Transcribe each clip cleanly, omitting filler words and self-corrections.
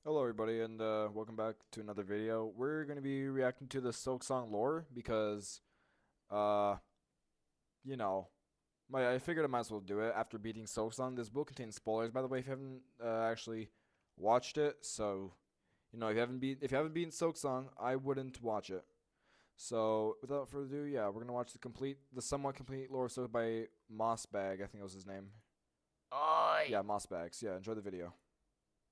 Hello everybody and welcome back to another video. We're going to be reacting to the Silksong lore because, uh, you know, I figured I might as well do it after beating Silksong. This will contain spoilers, by the way, if you haven't actually watched it. So, if you haven't beaten Silksong, I wouldn't watch it. So, without further ado, yeah, we're gonna watch the somewhat complete lore of Silk by Mossbag. I think that was his name. Oi! Yeah, Mossbags. Yeah, enjoy the video.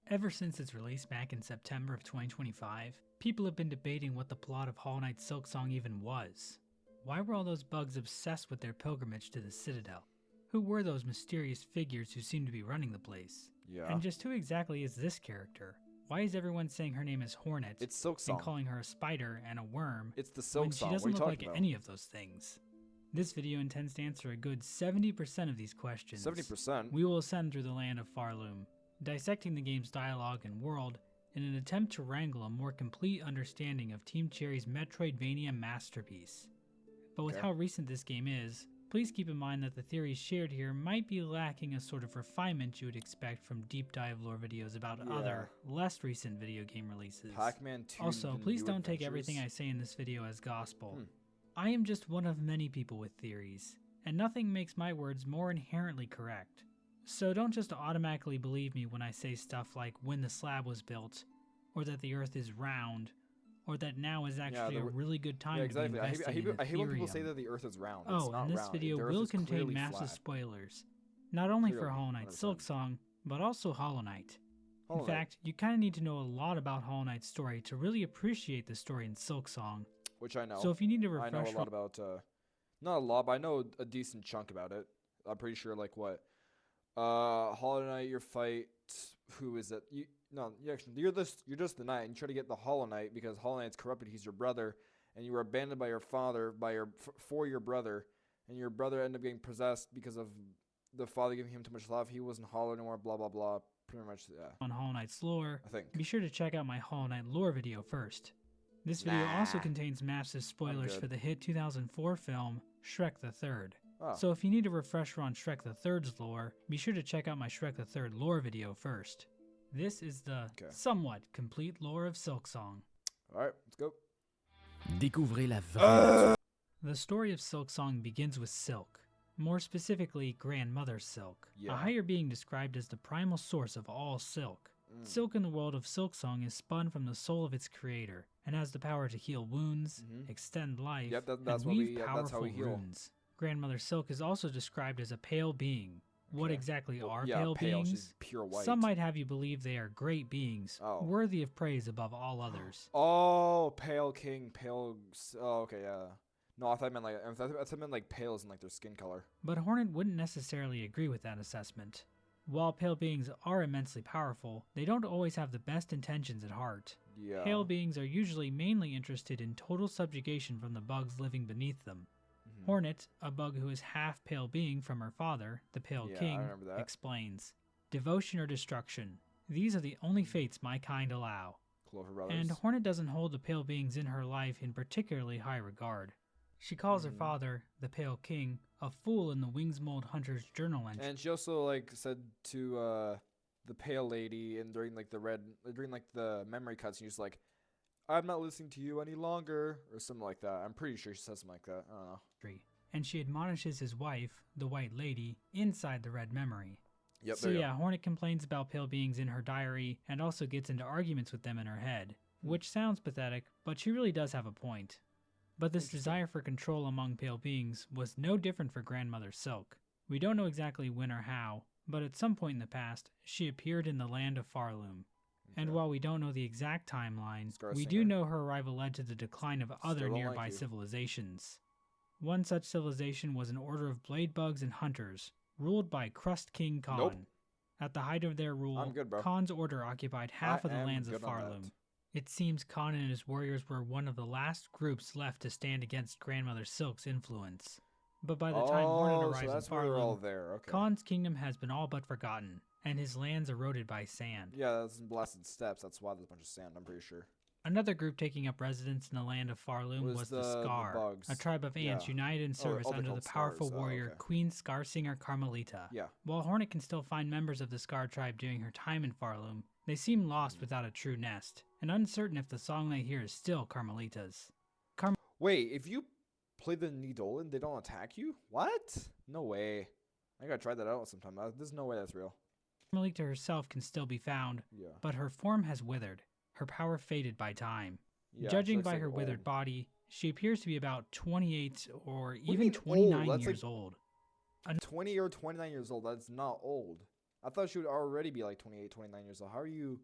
Ever since its release back in September of 2025, people have been debating what the plot of Hollow Knight Silksong even was. Why were all those bugs obsessed with their pilgrimage to the Citadel? Who were those mysterious figures who seemed to be running the place? Yeah. And just who exactly is this character? Why is everyone saying her name is Hornet It's and Silksong. calling her a spider and a worm It's the when Silksong. she What are doesn't you look like talking about? any of those things? This video intends to answer a good 70% of these questions. 70%? We will ascend through the land of Farloom, dissecting the game's dialogue and world in an attempt to wrangle a more complete understanding of Team Cherry's Metroidvania masterpiece. But with how recent this game is, please keep in mind that the theories shared here might be lacking a sort of refinement you would expect from deep dive lore videos about other, less recent video game releases. Pac-Man 2 Also, please New don't take Adventures? everything I say in this video as gospel. I am just one of many people with theories, and nothing makes my words more inherently correct. So don't just automatically believe me when I say stuff like when the slab was built, or that the earth is round, or that now is actually a really good time to be investing in I hate when people say Ethereum. that the earth is round. Oh, It's not and this round. video The earth will is contain clearly massive flat. spoilers, not only for Clearly, Hollow Knight 100%. Silksong, but also Hollow Knight. Hollow In Knight. fact, you kinda need to know a lot about Hollow Knight's story to really appreciate the story in Silksong. Which I know. So if you need to I know refresh a lot about, not a lot, but I know a decent chunk about it. I'm pretty sure, like, what? Hollow Knight, your fight, who is it? You're just the knight, and you try to get the Hollow Knight because Hollow Knight's corrupted. He's your brother, and you were abandoned by your father, for your brother, and your brother ended up getting possessed because of the father giving him too much love. He wasn't Hollow anymore. Blah blah blah. Pretty much, yeah. on Hollow Knight's lore, I think. be sure to check out my Hollow Knight lore video first. This video also contains massive spoilers for the hit 2004 film Shrek the Third. Oh. So if you need a refresher on Shrek the Third's lore, be sure to check out my Shrek the Third lore video first. This is the somewhat complete lore of Silksong. Alright, let's go. Découvrez la vraie nature. The story of Silksong begins with Silk, more specifically Grandmother Silk, a higher being described as the primal source of all silk. Silk in the world of Silksong is spun from the soul of its creator and has the power to heal wounds, extend life, and weave powerful runes. Grandmother Silk is also described as a pale being. What exactly are pale beings? She's pure white. Some might have you believe they are great beings, worthy of praise above all others. Oh, pale king, pale. Oh, okay, yeah. No, I thought I meant like pale as in like their skin color. But Hornet wouldn't necessarily agree with that assessment. While pale beings are immensely powerful, they don't always have the best intentions at heart. Yeah. Pale beings are usually mainly interested in total subjugation from the bugs living beneath them. Hornet, a bug who is half pale being from her father, the Pale King, explains, "Devotion or destruction. These are the only fates my kind allow." Clover Brothers. And Hornet doesn't hold the pale beings in her life in particularly high regard. She calls her father, the Pale King, a fool in the Wings Mold Hunter's journal entry. And she also like said to the pale lady and during the memory cuts, she's like, "I'm not listening to you any longer," or something like that. I'm pretty sure she says something like that. I don't know. And she admonishes his wife, the White Lady, inside the red memory. Yep. So yeah, Hornet complains about pale beings in her diary and also gets into arguments with them in her head, which sounds pathetic, but she really does have a point. But this desire for control among pale beings was no different for Grandmother Silk. We don't know exactly when or how, but at some point in the past, she appeared in the land of Farloom. And while we don't know the exact timeline, we do know her arrival led to the decline of other nearby civilizations. One such civilization was an order of blade bugs and hunters, ruled by Crust King Khan. At the height of their rule, Khan's order occupied half of the lands of Farloom. It seems Khan and his warriors were one of the last groups left to stand against Grandmother Silk's influence. But by the time Hornet arrives in Farloom, Khan's kingdom has been all but forgotten, and his lands eroded by sand. Yeah, that's in Blasted Steppes. That's why there's a bunch of sand, I'm pretty sure. Another group taking up residence in the land of Farloom was the Scar, a tribe of ants united in service under the powerful warrior Queen Scarsinger Carmelita. While Hornet can still find members of the Scar tribe during her time in Farloom, They seem lost without a true nest, and uncertain if the song they hear is still Carmelita's. Wait, if you play the Nidolin, they don't attack you? What? No way. I gotta try that out sometime. There's no way that's real. Carmelita herself can still be found, Yeah. but her form has withered, her power faded by time. Yeah, Judging she looks by like her withered old. body, she appears to be about 28 or do you even mean 29 old? That's years like- old. 20 or 29 years old. That's not old. I thought she would already be like 28, 29 years old. How are you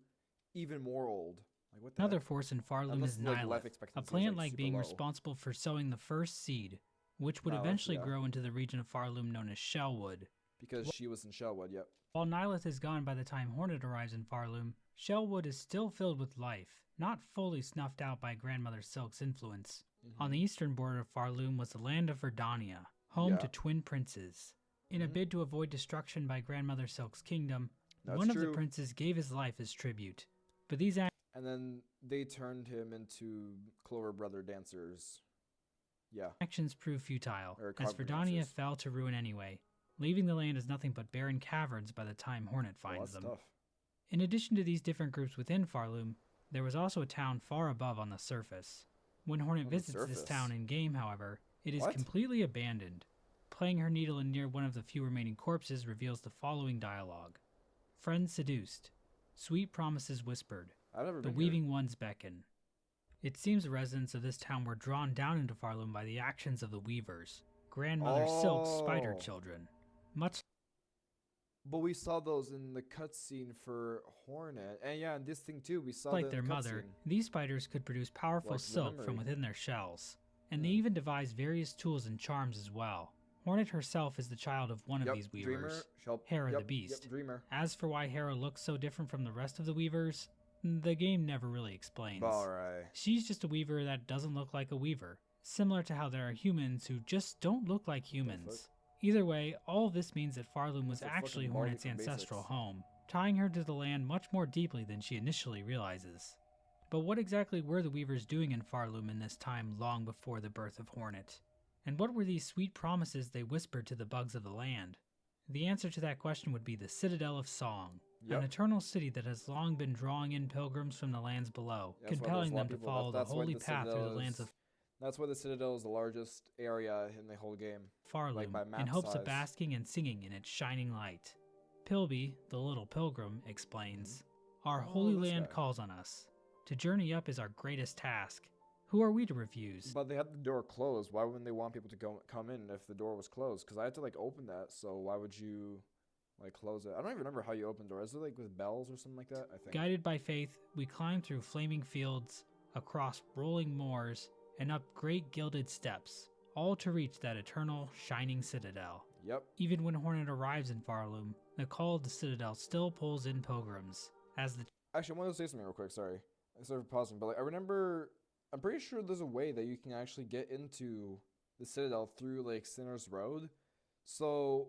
even more old? Like, what the Another heck? force in Farloom Unless, is like, life Nihilith, expectancy a is, plant-like super being low. responsible for sowing the first seed, which would Nihilith, eventually yeah. grow into the region of Farloom known as Shellwood. Because she was in Shellwood, yep. While Nihilith is gone by the time Hornet arrives in Farloom, Shellwood is still filled with life, not fully snuffed out by Grandmother Silk's influence. On the eastern border of Farloom was the land of Verdania, home Yeah. to twin princes. In a bid to avoid destruction by Grandmother Silk's kingdom, That's one of the true. princes gave his life as tribute. But these And then they turned him into Clover Brother dancers. Yeah. actions proved futile, Or as carpet Verdania dancers. fell to ruin anyway, leaving the land as nothing but barren caverns by the time Hornet Well, finds that's them. tough. In addition to these different groups within Farloom, there was also a town far above on the surface. When Hornet On the visits this surface? town in-game, however, it is What? completely abandoned. Playing her needle in near one of the few remaining corpses reveals the following dialogue. Friends seduced. Sweet promises whispered. I've never The been weaving ones beckon. It seems the residents of this town were drawn down into Farloom by the actions of the Weavers, Grandmother Silk's spider Oh. children. Much here. But we saw those in the cutscene for Hornet. And yeah, in this thing too, we saw like that their in the mother, cutscene. these spiders could produce powerful Like the silk from memory. within their shells, and they Yeah. even devised various tools and charms as well. Hornet herself is the child of one Yep, of these weavers, Dreamer, Hera the yep, Beast. Yep, Dreamer. As for why Hera looks so different from the rest of the weavers, the game never really explains. Alright. She's just a weaver that doesn't look like a weaver, similar to how there are humans who just don't look like humans. Either way, all of this means that Farloom was That's a actually fucking Marty Hornet's from ancestral Basics. home, tying her to the land much more deeply than she initially realizes. But what exactly were the Weavers doing in Farloom in this time long before the birth of Hornet? And what were these sweet promises they whispered to the bugs of the land? The answer to that question would be the Citadel of Song, an Yep. eternal city that has long been drawing in pilgrims from the lands below, That's why there's a compelling lot them of to people- follow the that's why holy the path through the Citadel lands is- of That's why the Citadel is the largest area in the whole game. Farloom, by in map hopes size. of basking and singing in its shining light. Pilby, the little pilgrim, explains, Our Oh, holy this land guy. calls on us. To journey up is our greatest task. Who are we to refuse? But they had the door closed. Why wouldn't they want people to come in if the door was closed? Because I had to like open that. So why would you like close it? I don't even remember how you open the door. Is it like with bells or something like that? I think. Guided by faith, we climb through flaming fields, across rolling moors, and up great gilded steps, all to reach that eternal, shining citadel. Yep. Even when Hornet arrives in Farloom, the call of the citadel still pulls in pilgrims, as the Actually, I wanted to say something real quick. Sorry for pausing. But like, I remember, I'm pretty sure there's a way that you can actually get into the Citadel through like Sinner's Road. So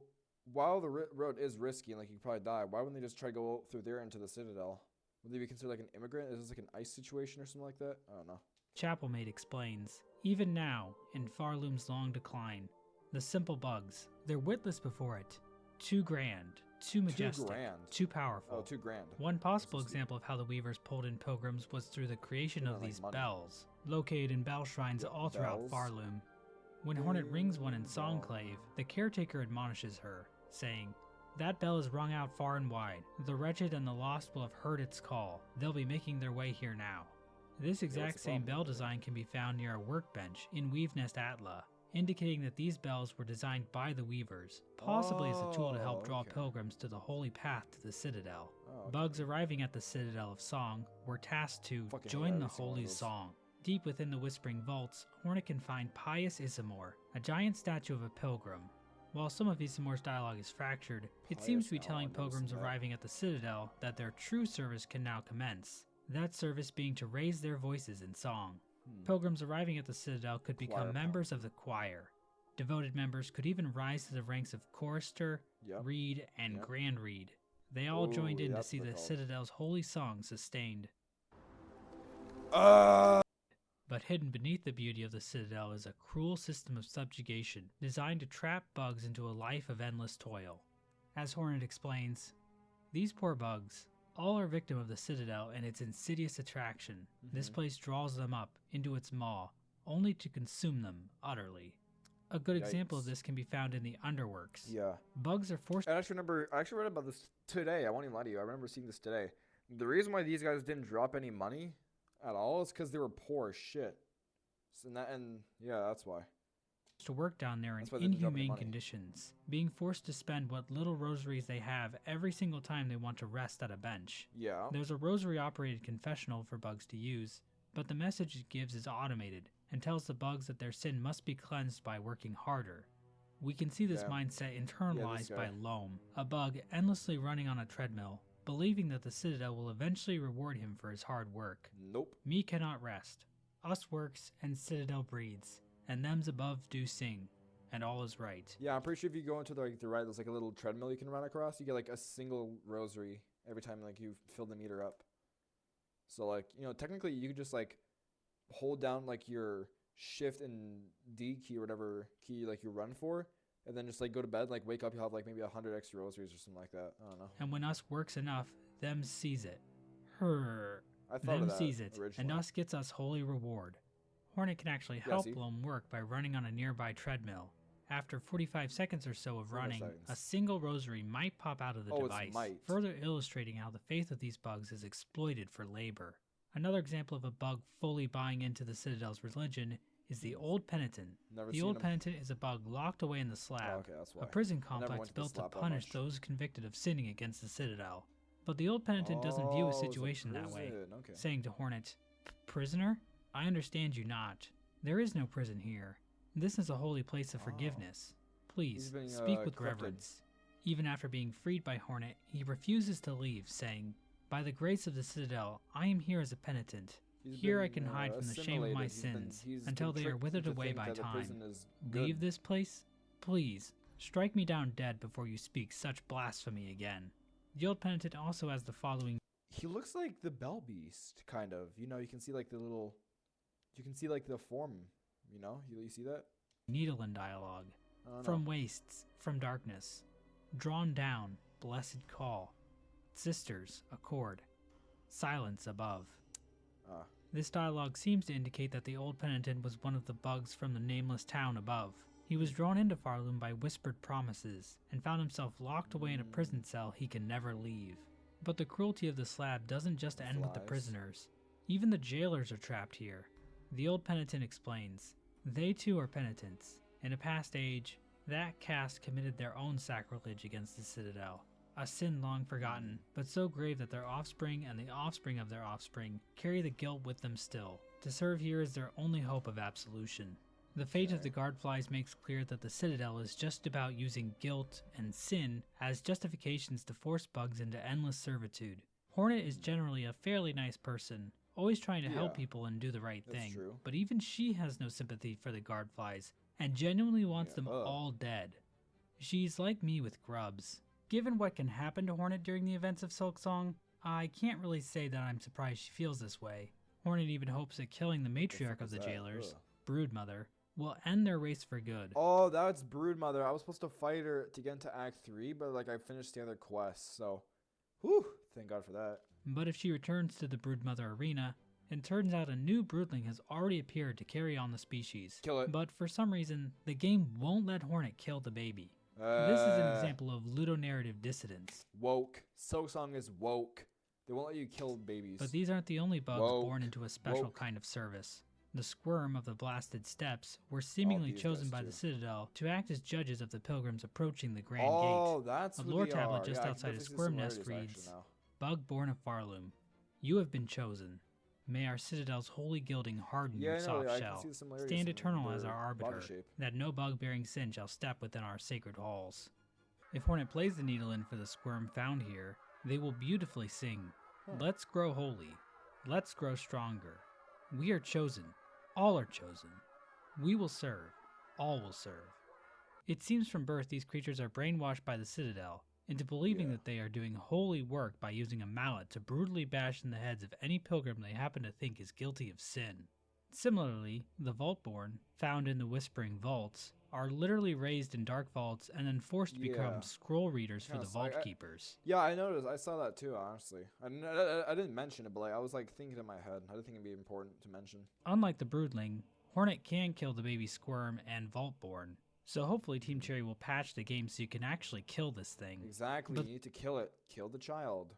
while the road is risky and like you could probably die, why wouldn't they just try to go through there into the Citadel? Would they be considered like an immigrant? Is this like an ICE situation or something like that? I don't know. Chapelmaid explains, even now, in Farloom's long decline, the simple bugs, they're witless before it. Too grand, too majestic, grand. too powerful. Oh, 2 grand. One possible This is- example of how the Weavers pulled in pilgrims was through the creation Yeah, of like these money. bells, located in bell shrines Yeah, all throughout bells. Farloom. When Hornet rings one in Bell. Songclave, the caretaker admonishes her, saying, That bell is rung out far and wide. The wretched and the lost will have heard its call. They'll be making their way here now. This exact the same problem? bell design can be found near a workbench in Weavenest Atla, indicating that these bells were designed by the Weavers, possibly as a tool to help draw okay. pilgrims to the holy path to the Citadel. Oh, okay. Bugs arriving at the Citadel of Song were tasked to Fucking hate join the every single one of Holy those. Song. Deep within the Whispering Vaults, Hornet can find Pious Isamor, a giant statue of a pilgrim. While some of Isamor's dialogue is fractured, it seems to be Pious, telling I've never pilgrims seen that. arriving at the Citadel that their true service can now commence, that service being to raise their voices in song. Pilgrims arriving at the Citadel could become Choir members of the choir. Devoted members could even rise to the ranks of chorister, Yep. reed, and Yep. grand reed. They all joined Ooh, in to that's see what the they're called. Citadel's holy song sustained. But hidden beneath the beauty of the Citadel is a cruel system of subjugation designed to trap bugs into a life of endless toil. As Hornet explains, these poor bugs, All are victim of the Citadel and its insidious attraction. This place draws them up into its maw, only to consume them utterly. A good example of Yikes. this can be found in the Underworks. Yeah. Bugs are forced. I actually read about this today. I won't even lie to you. I remember seeing this today. The reason why these guys didn't drop any money at all is because they were poor as shit. So yeah, that's why. To work down there in That's why they didn't drop any inhumane money. conditions, being forced to spend what little rosaries they have every single time they want to rest at a bench. Yeah. There's a rosary-operated confessional for bugs to use, but the message it gives is automated and tells the bugs that their sin must be cleansed by working harder. We can see this Yeah. mindset this internalized by guy. Loam, a bug endlessly running on a treadmill, believing that the Citadel will eventually reward him for his hard work. Nope. Me cannot rest. Us works and Citadel breeds, and them's above do sing, and all is right. Yeah, I'm pretty sure if you go into the right, there's like a little treadmill you can run across. You get like a single rosary every time like you fill the meter up. So like, you know, technically you could just like hold down like your shift and D key or whatever key like you run for, and then just like go to bed, like wake up, you'll have like maybe 100 extra rosaries or something like that. I don't know. And when us works enough, them sees it. Her. I thought Them of that sees it, and originally. us gets us holy reward. Hornet can actually Yeah, help see? Loam work by running on a nearby treadmill. After 45 seconds or so of 45 running, seconds. a single rosary might pop out of the Oh, it's device, might. further illustrating how the faith of these bugs is exploited for labor. Another example of a bug fully buying into the Citadel's religion is the Old Penitent. Never The seen Old him. Penitent is a bug locked away in the Oh, slab, okay, that's why. a prison I never complex went to the built to slab that punish much. those convicted of sinning against the Citadel. But the Old Penitent doesn't view Oh, a it's situation that way, prison, okay. saying to Hornet, "Prisoner, I understand you not. There is no prison here. This is a holy place of Oh. forgiveness. Please, He's being, speak with corrupted. reverence." Even after being freed by Hornet, he refuses to leave, saying, "By the grace of the Citadel, I am here as a penitent. He's Here I been, can hide from the shame of my assimilated. sins He's until been they are tricked withered into away think by that the time. prison is Leave good. this place? Please, strike me down dead before you speak such blasphemy again." The Old Penitent also has the following He looks like the Bell Beast, kind of. You know, you can see like the form. You know, you see that? needle in dialogue. I don't From know. wastes, from darkness. Drawn down, blessed call. Sisters, accord. Silence above. Ah, This dialogue seems to indicate that the Old Penitent was one of the bugs from the nameless town above. He was drawn into Farloom by whispered promises, and found himself locked away in a prison cell he can never leave. But the cruelty of the slab doesn't just end with the Flies. prisoners. Even the jailers are trapped here. The Old Penitent explains, they too are penitents. In a past age, that caste committed their own sacrilege against the Citadel. A sin long forgotten, but so grave that their offspring and the offspring of their offspring carry the guilt with them still. To serve here is their only hope of absolution. The fate of the Guardflies makes clear that the Citadel is just about using guilt and sin as justifications to force bugs into endless servitude. Hornet is generally a fairly nice person, always trying to help Yeah, people and do the right that's thing, true. but even she has no sympathy for the Guardflies and genuinely wants Yeah, them ugh. all dead. She's like me with grubs. Given what can happen to Hornet during the events of Silksong, I can't really say that I'm surprised she feels this way. Hornet even hopes that killing the matriarch of the that? jailers, Ugh. Broodmother, will end their race for good. Oh, that's Broodmother. I was supposed to fight her to get into Act 3, but like I finished the other quests, so whew, thank God for that. But if she returns to the Broodmother arena, it turns out a new broodling has already appeared to carry on the species. Kill it. But for some reason, the game won't let Hornet kill the baby. This is an example of ludonarrative dissidence. Woke. Silksong is woke. They won't let you kill babies. But these aren't the only bugs Woke. born into a special Woke. kind of service. The Squirm of the Blasted Steppes were seemingly these chosen guys by too. the Citadel to act as judges of the pilgrims approaching the Grand oh, Gate. that's A who lore they tablet are. just Yeah, I can outside of definitely see Squirm similarities Nest actually reads, now. Bug born of Farloom, you have been chosen. May our Citadel's holy gilding harden Yeah, your I know. soft I can shell. see the similarities Stand in eternal as their our body arbiter, shape. that no bug-bearing sin shall step within our sacred halls. If Hornet plays the needle in for the Squirm found here, they will beautifully sing, Let's grow holy. Let's grow stronger. We are chosen. All are chosen. We will serve. All will serve. It seems from birth these creatures are brainwashed by the Citadel into believing Yeah. that they are doing holy work by using a mallet to brutally bash in the heads of any pilgrim they happen to think is guilty of sin. Similarly, the Vaultborn, found in the Whispering Vaults, are literally raised in dark vaults and then forced to become Yeah. scroll readers for Kinda the s- I- vault I- keepers. Yeah, I noticed. I saw that too. Honestly, I didn't mention it, but like I was like thinking in my head. I didn't think it'd be important to mention. Unlike the broodling, Hornet can kill the baby squirm and vaultborn. So hopefully Team Cherry will patch the game so you can actually kill this thing. Exactly. But you need to kill it. Kill the child.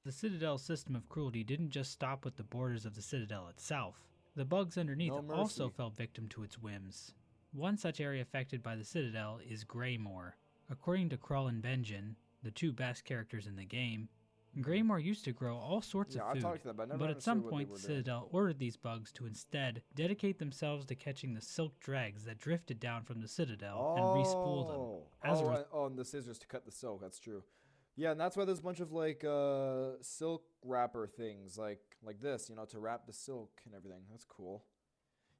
the Citadel's system of cruelty didn't just stop with the borders of the Citadel itself. The bugs underneath No also mercy. fell victim to its whims. One such area affected by the Citadel is Greymoor. According to Krull and Benjen, the two best characters in the game, Greymoor used to grow all sorts Yeah, of I food, talked to that, but I never but at understood some what they point were the doing. Citadel ordered these bugs to instead dedicate themselves to catching the silk dregs that drifted down from the Citadel and respool them. As a and the scissors to cut the silk. That's true. Yeah, and that's why there's a bunch of like silk wrapper things like this, to wrap the silk and everything. That's cool.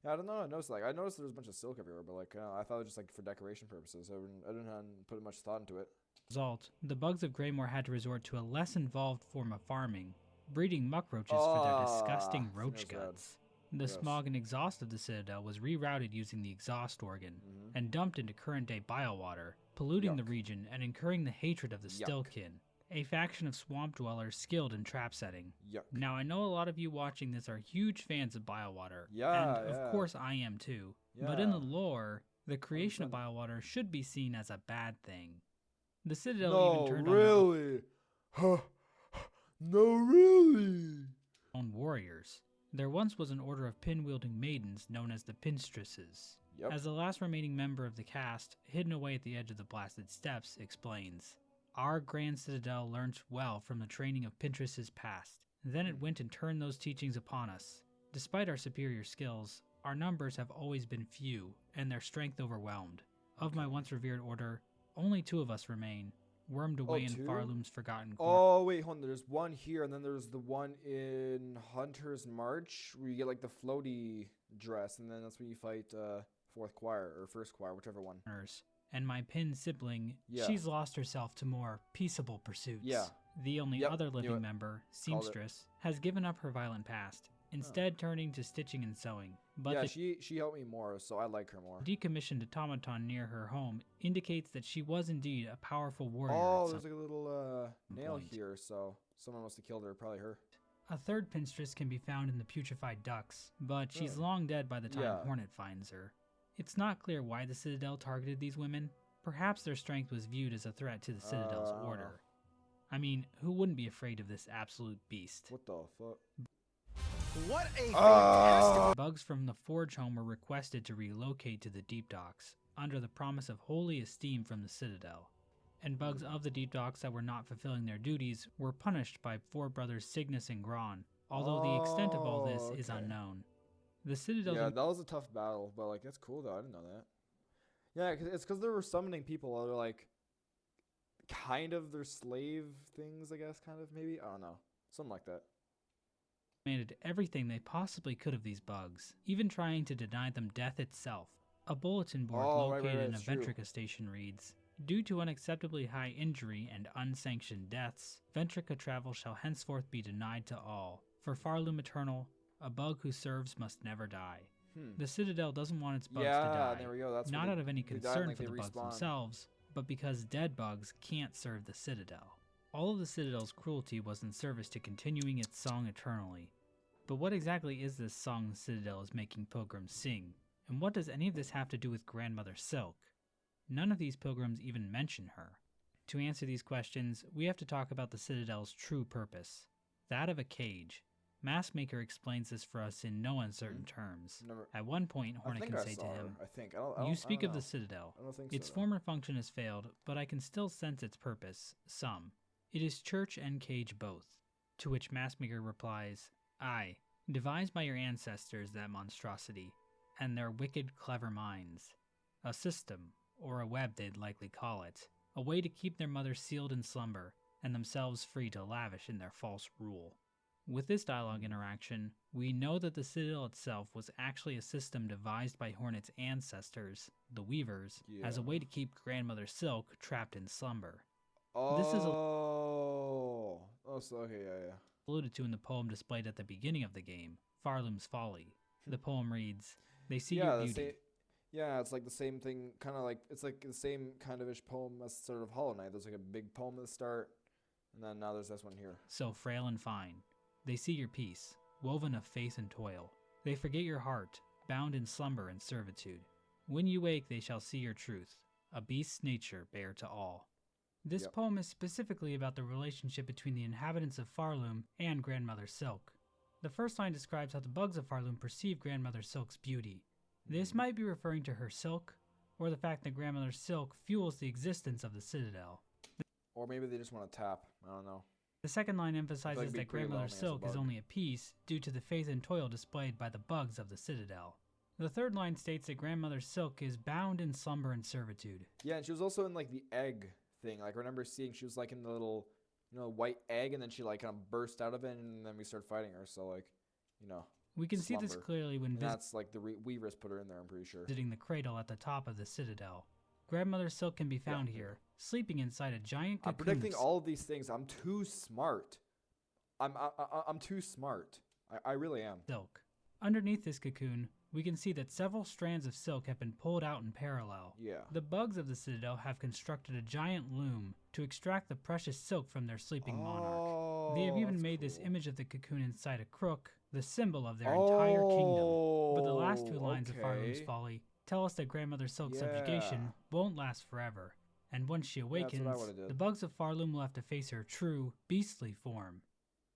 Yeah, I don't know. I noticed there was a bunch of silk everywhere, but like I thought it was just like for decoration purposes. I didn't put much thought into it. result, the bugs of Greymoor had to resort to a less involved form of farming, breeding muck roaches for their disgusting roach Finner's red. guts. The Yes. smog and exhaust of the Citadel was rerouted using the exhaust organ Mhm. and dumped into current-day biowater, polluting the Yuck. region and incurring the hatred of the Yuck. Stillkin, a faction of swamp dwellers skilled in trap setting. Yuck. Now, I know a lot of you watching this are huge fans of biowater, Yeah, and of yeah. course I am too, but in the Yeah. lore, the creation of 100%. biowater should be seen as a bad thing. The Citadel No, even turned really. No, really. on their own warriors. There once was an order of pin-wielding maidens known as the Pinstresses. Yep. As the last remaining member of the cast, hidden away at the edge of the blasted steppes, explains, "Our Grand Citadel learnt well from the training of Pinstresses past. Then it went and turned those teachings upon us. Despite our superior skills, our numbers have always been few, and their strength overwhelmed. Of my once revered order, only 2 of us remain, wormed away in 2? Farloom's forgotten corner." Oh wait, hold on. There's one here, and then there's the one in Hunter's March where you get like the floaty dress, and then that's when you fight fourth choir or first choir, whichever one. And my pin sibling, Yeah. she's lost herself to more peaceable pursuits. Yeah. The only Yep, other knew living it. member, Called it. Seamstress, has given up her violent past, instead turning to stitching and sewing. But Yeah, the she helped me more, so I like her more. decommissioned automaton near her home indicates that she was indeed a powerful warrior. Oh, at there's some like a little nail point. here, so someone must have killed her, probably her. A third Pinstress can be found in the putrefied ducks, but she's Oh. long dead by the time Yeah. Hornet finds her. It's not clear why the Citadel targeted these women. Perhaps their strength was viewed as a threat to the Citadel's order. I mean, who wouldn't be afraid of this absolute beast? What the fuck? What a Ah! Bugs from the Forge home were requested to relocate to the Deep Docks, under the promise of holy esteem from the Citadel. And bugs of the Deep Docks that were not fulfilling their duties were punished by 4 brothers Cygnus and Gron, although the extent of all this is okay. unknown. The Citadel's Yeah, that was a tough battle, but like that's cool though. I didn't know that. Yeah, it's because they were summoning people that are like kind of their slave things, I guess, kind of maybe. I don't know, something like that. demanded everything they possibly could of these bugs, even trying to deny them death itself. A bulletin board Oh, right, located in a it's true. Ventrica station reads, "Due to unacceptably high injury and unsanctioned deaths, Ventrica travel shall henceforth be denied to all. For Farloom Eternal, a bug who serves must never die." The Citadel doesn't want its bugs to Yeah, die, there we go. That's not what out of any they die and, concern like, for they the bugs respawn. themselves, but because dead bugs can't serve the Citadel. All of the Citadel's cruelty was in service to continuing its song eternally. But what exactly is this song the Citadel is making pilgrims sing? And what does any of this have to do with Grandmother Silk? None of these pilgrims even mention her. To answer these questions, we have to talk about the Citadel's true purpose, that of a cage. Maskmaker explains this for us in no uncertain terms. Never. At one point, I Hornet think can I say saw to her. him, I think. I don't "You speak I of don't the know. Citadel. I don't think Its so. former function has failed, but I can still sense its purpose, some. It is church and cage both." To which Maskmaker replies, "Aye, devised by your ancestors, that monstrosity, and their wicked, clever minds. A system, or a web they'd likely call it, a way to keep their mother sealed in slumber, and themselves free to lavish in their false rule." With this dialogue interaction, we know that the Citadel itself was actually a system devised by Hornet's ancestors, the Weavers, as a Yeah. way to keep Grandmother Silk trapped in slumber. Oh. This is So okay, yeah. Alluded to in the poem displayed at the beginning of the game, Farloom's Folly. The poem reads, "They see Yeah, your the beauty, Yeah, it's like the same thing, kind of like it's like the same kind of ish poem as sort of Hollow Knight. There's like a big poem at the start, and then now there's this one here. So frail and fine, they see your peace, woven of faith and toil. They forget your heart, bound in slumber and servitude. When you wake, they shall see your truth, a beast's nature bare to all. This Yep. poem is specifically about the relationship between the inhabitants of Farloom and Grandmother Silk. The first line describes how the bugs of Farloom perceive Grandmother Silk's beauty. This might be referring to her silk, or the fact that Grandmother Silk fuels the existence of the Citadel. Or maybe they just want to tap. I don't know. The second line it'd emphasizes be that pretty Grandmother lonely as a Silk is bug. only a piece due to the faith and toil displayed by the bugs of the Citadel. The third line states that Grandmother Silk is bound in slumber and servitude. Yeah, and she was also in like the egg thing. Like I remember seeing she was like in the little, white egg, and then she like kind of burst out of it, and then we started fighting her. So like, We can see this slumber. clearly when And that's like the Weavers put her in there. I'm pretty sure. visiting the cradle at the top of the Citadel. Grandmother Silk can be found Yeah. here, sleeping inside a giant I'm cocoon predicting of all of these things. I'm too smart. I'm too smart. I really am. silk. Underneath this cocoon, we can see that several strands of silk have been pulled out in parallel. Yeah. The bugs of the Citadel have constructed a giant loom to extract the precious silk from their sleeping monarch. They have even that's made this cool. image of the cocoon inside a crook, the symbol of their entire kingdom. But the last two lines of Farloom's okay. Folly tell us that Grandmother Silk's subjugation Yeah. won't last forever, and once she that's what I awakens, would've did. the bugs of Farloom will have to face her true, beastly form.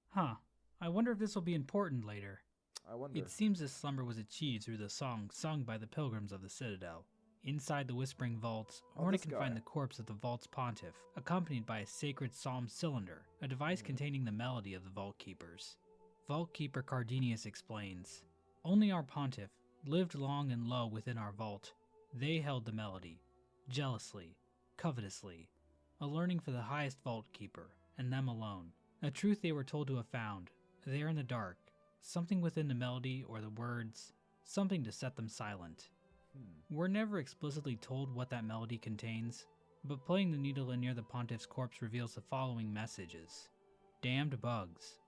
Huh, I wonder if this will be important later. I wonder. It seems this slumber was achieved through the song sung by the pilgrims of the Citadel. Inside the whispering vaults, Oh, Hornet this can find guy. the corpse of the vault's pontiff, accompanied by a sacred psalm cylinder, a device Hmm. containing the melody of the Vault Keepers. Vault Keeper Cardenius explains, "Only our pontiff lived long and low within our vault. They held the melody, jealously, covetously, a learning for the highest Vault Keeper, and them alone. A truth they were told to have found, there in the dark, something within the melody or the words, something to set them silent. We're never explicitly told what that melody contains, but playing the needle in near the pontiff's corpse reveals the following messages. Damned bugs.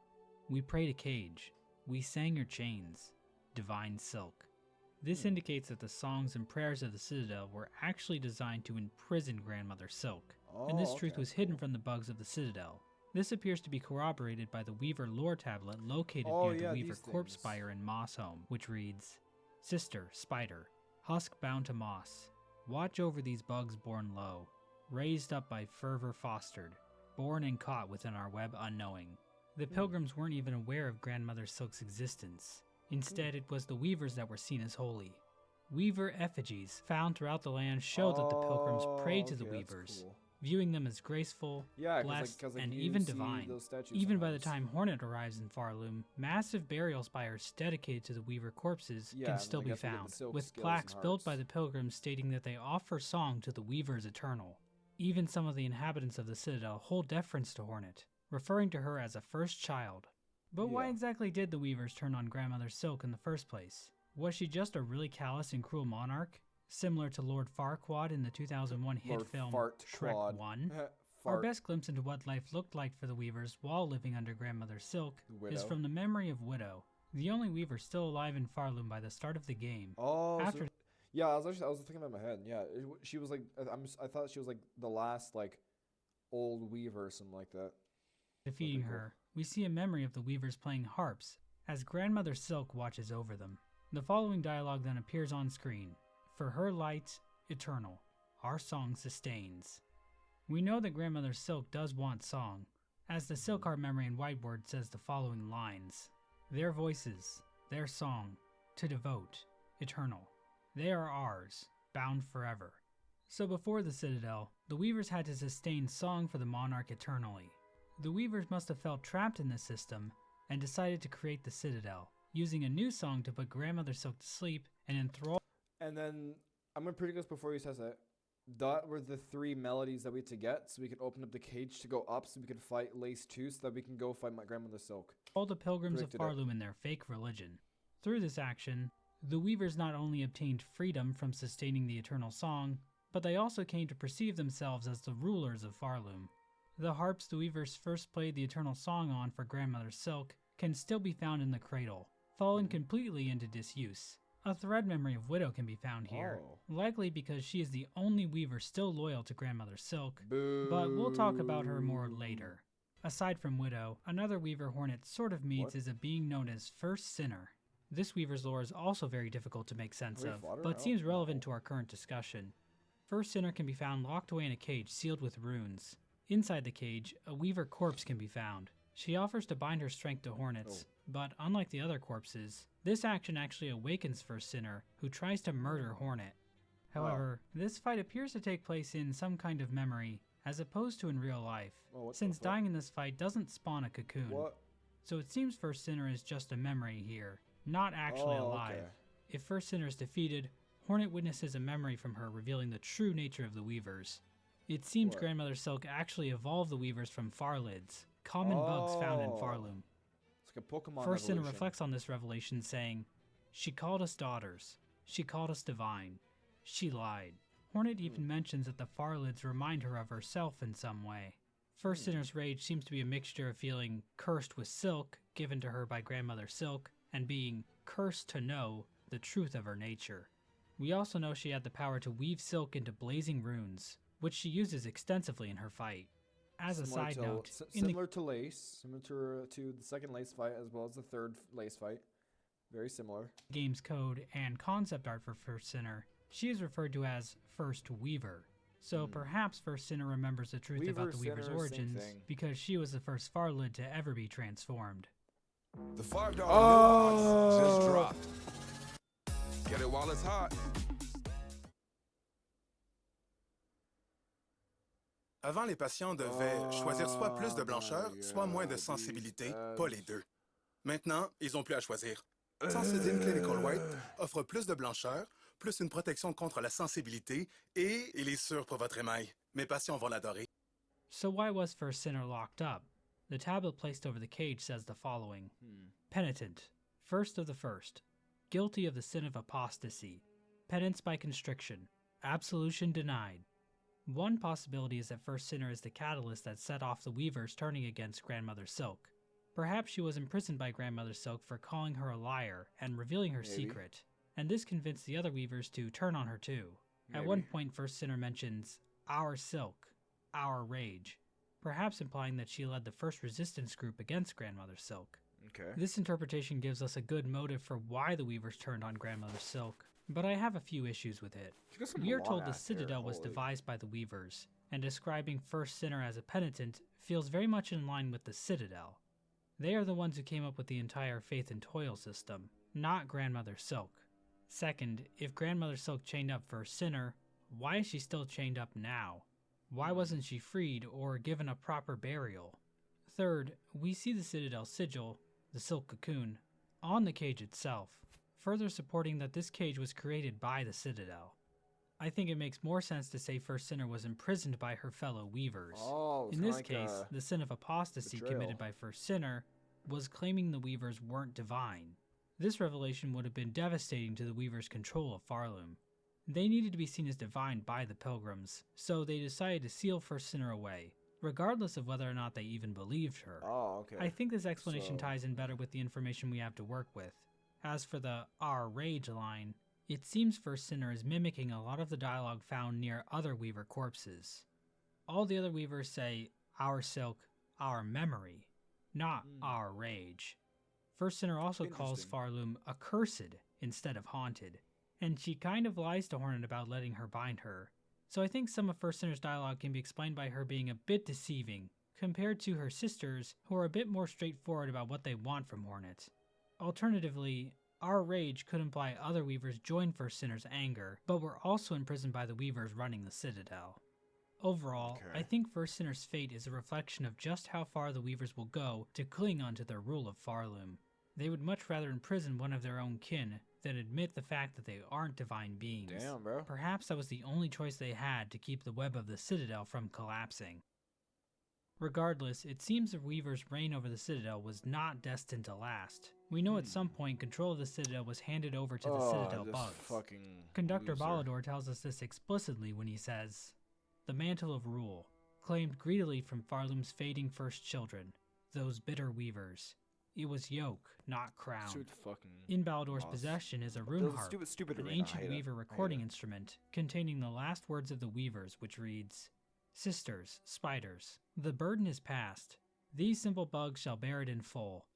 We prayed a cage. We sang your chains. Divine silk." This indicates that the songs and prayers of the Citadel were actually designed to imprison Grandmother Silk, and this truth okay, was hidden from the bugs of the Citadel. This appears to be corroborated by the Weaver lore tablet located Oh, near yeah, the Weaver these corpse things. spire in Moss Home, which reads, "Sister, spider, husk bound to moss, watch over these bugs born low, raised up by fervor fostered, born and caught within our web unknowing." The pilgrims weren't even aware of Grandmother Silk's existence. Instead, it was the Weavers that were seen as holy. Weaver effigies found throughout the land show that the pilgrims prayed to the okay, that's Weavers, cool. viewing them as graceful, Yeah, blessed, cause, like, and you even see divine. those statues Even by the sometimes. time Hornet arrives in Farloom, massive burial spires dedicated to the Weaver corpses Yeah, can and, still like, be that's where you get the found, silk with scales plaques and built by hearts. the pilgrims stating that they offer song to the Weavers eternal. Even some of the inhabitants of the Citadel hold deference to Hornet, referring to her as a first child. But why Yeah. exactly did the Weavers turn on Grandmother Silk in the first place? Was she just a really callous and cruel monarch, similar to Lord Farquaad in the 2001 hit Lord film Fart Shrek Quad. 1? Our Fart best glimpse into what life looked like for the Weavers while living under Grandmother Silk is Widow. from the memory of Widow, the only Weaver still alive in Farloom by the start of the game. Oh, After- yeah, I was thinking about in my head. Yeah, she was like, I thought she was like the last like old weaver or something like that. Defeating cool. her, we see a memory of the Weavers playing harps as Grandmother Silk watches over them. The following dialogue then appears on screen. "For her light, eternal, our song sustains." We know that Grandmother Silk does want song, as the Silk Heart memory in Whiteboard says the following lines. "Their voices, their song, to devote, eternal. They are ours, bound forever." So before the Citadel, the Weavers had to sustain song for the monarch eternally. The Weavers must have felt trapped in this system and decided to create the Citadel, using a new song to put Grandmother Silk to sleep and enthrall. And then I'm gonna predict this before he says it. That were the three melodies that we had to get, so we could open up the cage to go up, so we could fight Lace 2, so that we can go fight my Grandmother Silk. all the pilgrims of Predicted it. Farloom in their fake religion. Through this action, the Weavers not only obtained freedom from sustaining the eternal song, but they also came to perceive themselves as the rulers of Farloom. The harps the Weavers first played the eternal song on for Grandmother Silk can still be found in the cradle, fallen completely into disuse. A thread memory of Widow can be found here, Oh. likely because she is the only weaver still loyal to Grandmother Silk, Boo. but we'll talk about her more later. Aside from Widow, another weaver Hornet sort of meets is a being known as First Sinner. This weaver's lore is also very difficult to make sense We of, fought her? but Oh, seems relevant no. to our current discussion. First Sinner can be found locked away in a cage sealed with runes. Inside the cage, a weaver corpse can be found. She offers to bind her strength to Hornets, but unlike the other corpses, this action actually awakens First Sinner, who tries to murder Hornet. However, this fight appears to take place in some kind of memory, as opposed to in real life, Oh, what the since fuck? dying in this fight doesn't spawn a cocoon. What? So it seems First Sinner is just a memory here, not actually Oh, alive. okay. If First Sinner is defeated, Hornet witnesses a memory from her revealing the true nature of the Weavers. It seems What? Grandmother Silk actually evolved the Weavers from Farlids, common bugs found in Oh. Farloom. It's like a Pokemon First Sinner evolution. reflects on this revelation saying, "She called us daughters. She called us divine. She lied." Hornet even mentions that the Farlids remind her of herself in some way. First Sinner's rage seems to be a mixture of feeling cursed with silk, given to her by Grandmother Silk, and being cursed to know the truth of her nature. We also know she had the power to weave silk into blazing runes, which she uses extensively in her fight. As a Similar side to- note, si- in the similar to Lace, similar to the second Lace fight as well as the third Lace fight. Very similar. game's code and concept art for First Sinner, she is referred to as First Weaver. So perhaps First Sinner remembers the truth about the Weaver, Weaver's Sinner, same origins thing. because she was the first Farlid to ever be transformed. The $5 Oh. bill just dropped. Get it while it's hot. Avant, les patients devaient choisir soit plus de blancheur, soit moins de sensibilité, pas les deux. Maintenant, ils n'ont plus à choisir. Sensidim Clinical White offre plus de blancheur, plus une protection contre la sensibilité et il est sûr pour votre émail. Mes patients vont l'adorer. So why was First Sinner locked up? The tablet placed over the cage says the following. Penitent, first of the first, guilty of the sin of apostasy, penance by constriction, absolution denied. One possibility is that First Sinner is the catalyst that set off the Weavers turning against Grandmother Silk. Perhaps she was imprisoned by Grandmother Silk for calling her a liar and revealing her Maybe. secret, and this convinced the other Weavers to turn on her too. At one Maybe. point, First Sinner mentions, "Our Silk, our rage," perhaps implying that she led the first resistance group against Grandmother Silk. Okay. This interpretation gives us a good motive for why the Weavers turned on Grandmother Silk, but I have a few issues with it. She got some We are long told the ass Citadel hair, was holy. devised by the Weavers, and describing First Sinner as a penitent feels very much in line with the Citadel. They are the ones who came up with the entire Faith and Toil system, not Grandmother Silk. Second, if Grandmother Silk chained up First Sinner, why is she still chained up now? Why wasn't she freed or given a proper burial? Third, we see the Citadel sigil, the silk cocoon, on the cage itself, further supporting that this cage was created by the Citadel. I think it makes more sense to say First Sinner was imprisoned by her fellow Weavers. Oh, it's In kinda this like case, the sin of apostasy betrayal. committed by First Sinner was claiming the Weavers weren't divine. This revelation would have been devastating to the Weavers' control of Farloom. They needed to be seen as divine by the Pilgrims, so they decided to seal First Sinner away, regardless of whether or not they even believed her. Oh, okay. I think this explanation So- ties in better with the information we have to work with. As for the "our rage" line, it seems First Sinner is mimicking a lot of the dialogue found near other Weaver corpses. All the other Weavers say, "our silk, our memory," not "our rage." First Sinner also calls Interesting. Farloom accursed instead of haunted, and she kind of lies to Hornet about letting her bind her. So I think some of First Sinner's dialogue can be explained by her being a bit deceiving, compared to her sisters, who are a bit more straightforward about what they want from Hornet. Alternatively, our rage could imply other Weavers joined First Sinner's anger, but were also imprisoned by the Weavers running the Citadel. Overall, Okay. I think First Sinner's fate is a reflection of just how far the Weavers will go to cling onto their rule of Farloom. They would much rather imprison one of their own kin than admit the fact that they aren't divine beings. Damn, bro. Perhaps that was the only choice they had to keep the web of the Citadel from collapsing. Regardless, it seems the Weaver's reign over the Citadel was not destined to last. We know at some point control of the Citadel was handed over to the Citadel this bugs. fucking Conductor loser. Balador tells us this explicitly when he says, "The mantle of rule, claimed greedily from Farloom's fading first children, those bitter Weavers. it was yoke, not crown. Stupid fucking. In Ballador's laws. possession is a Those rune harp, stupid an arena. I ancient hate it. Weaver I hate recording it. instrument containing the last words of the Weavers, which reads, "Sisters, spiders, the burden is past. These simple bugs shall bear it in full.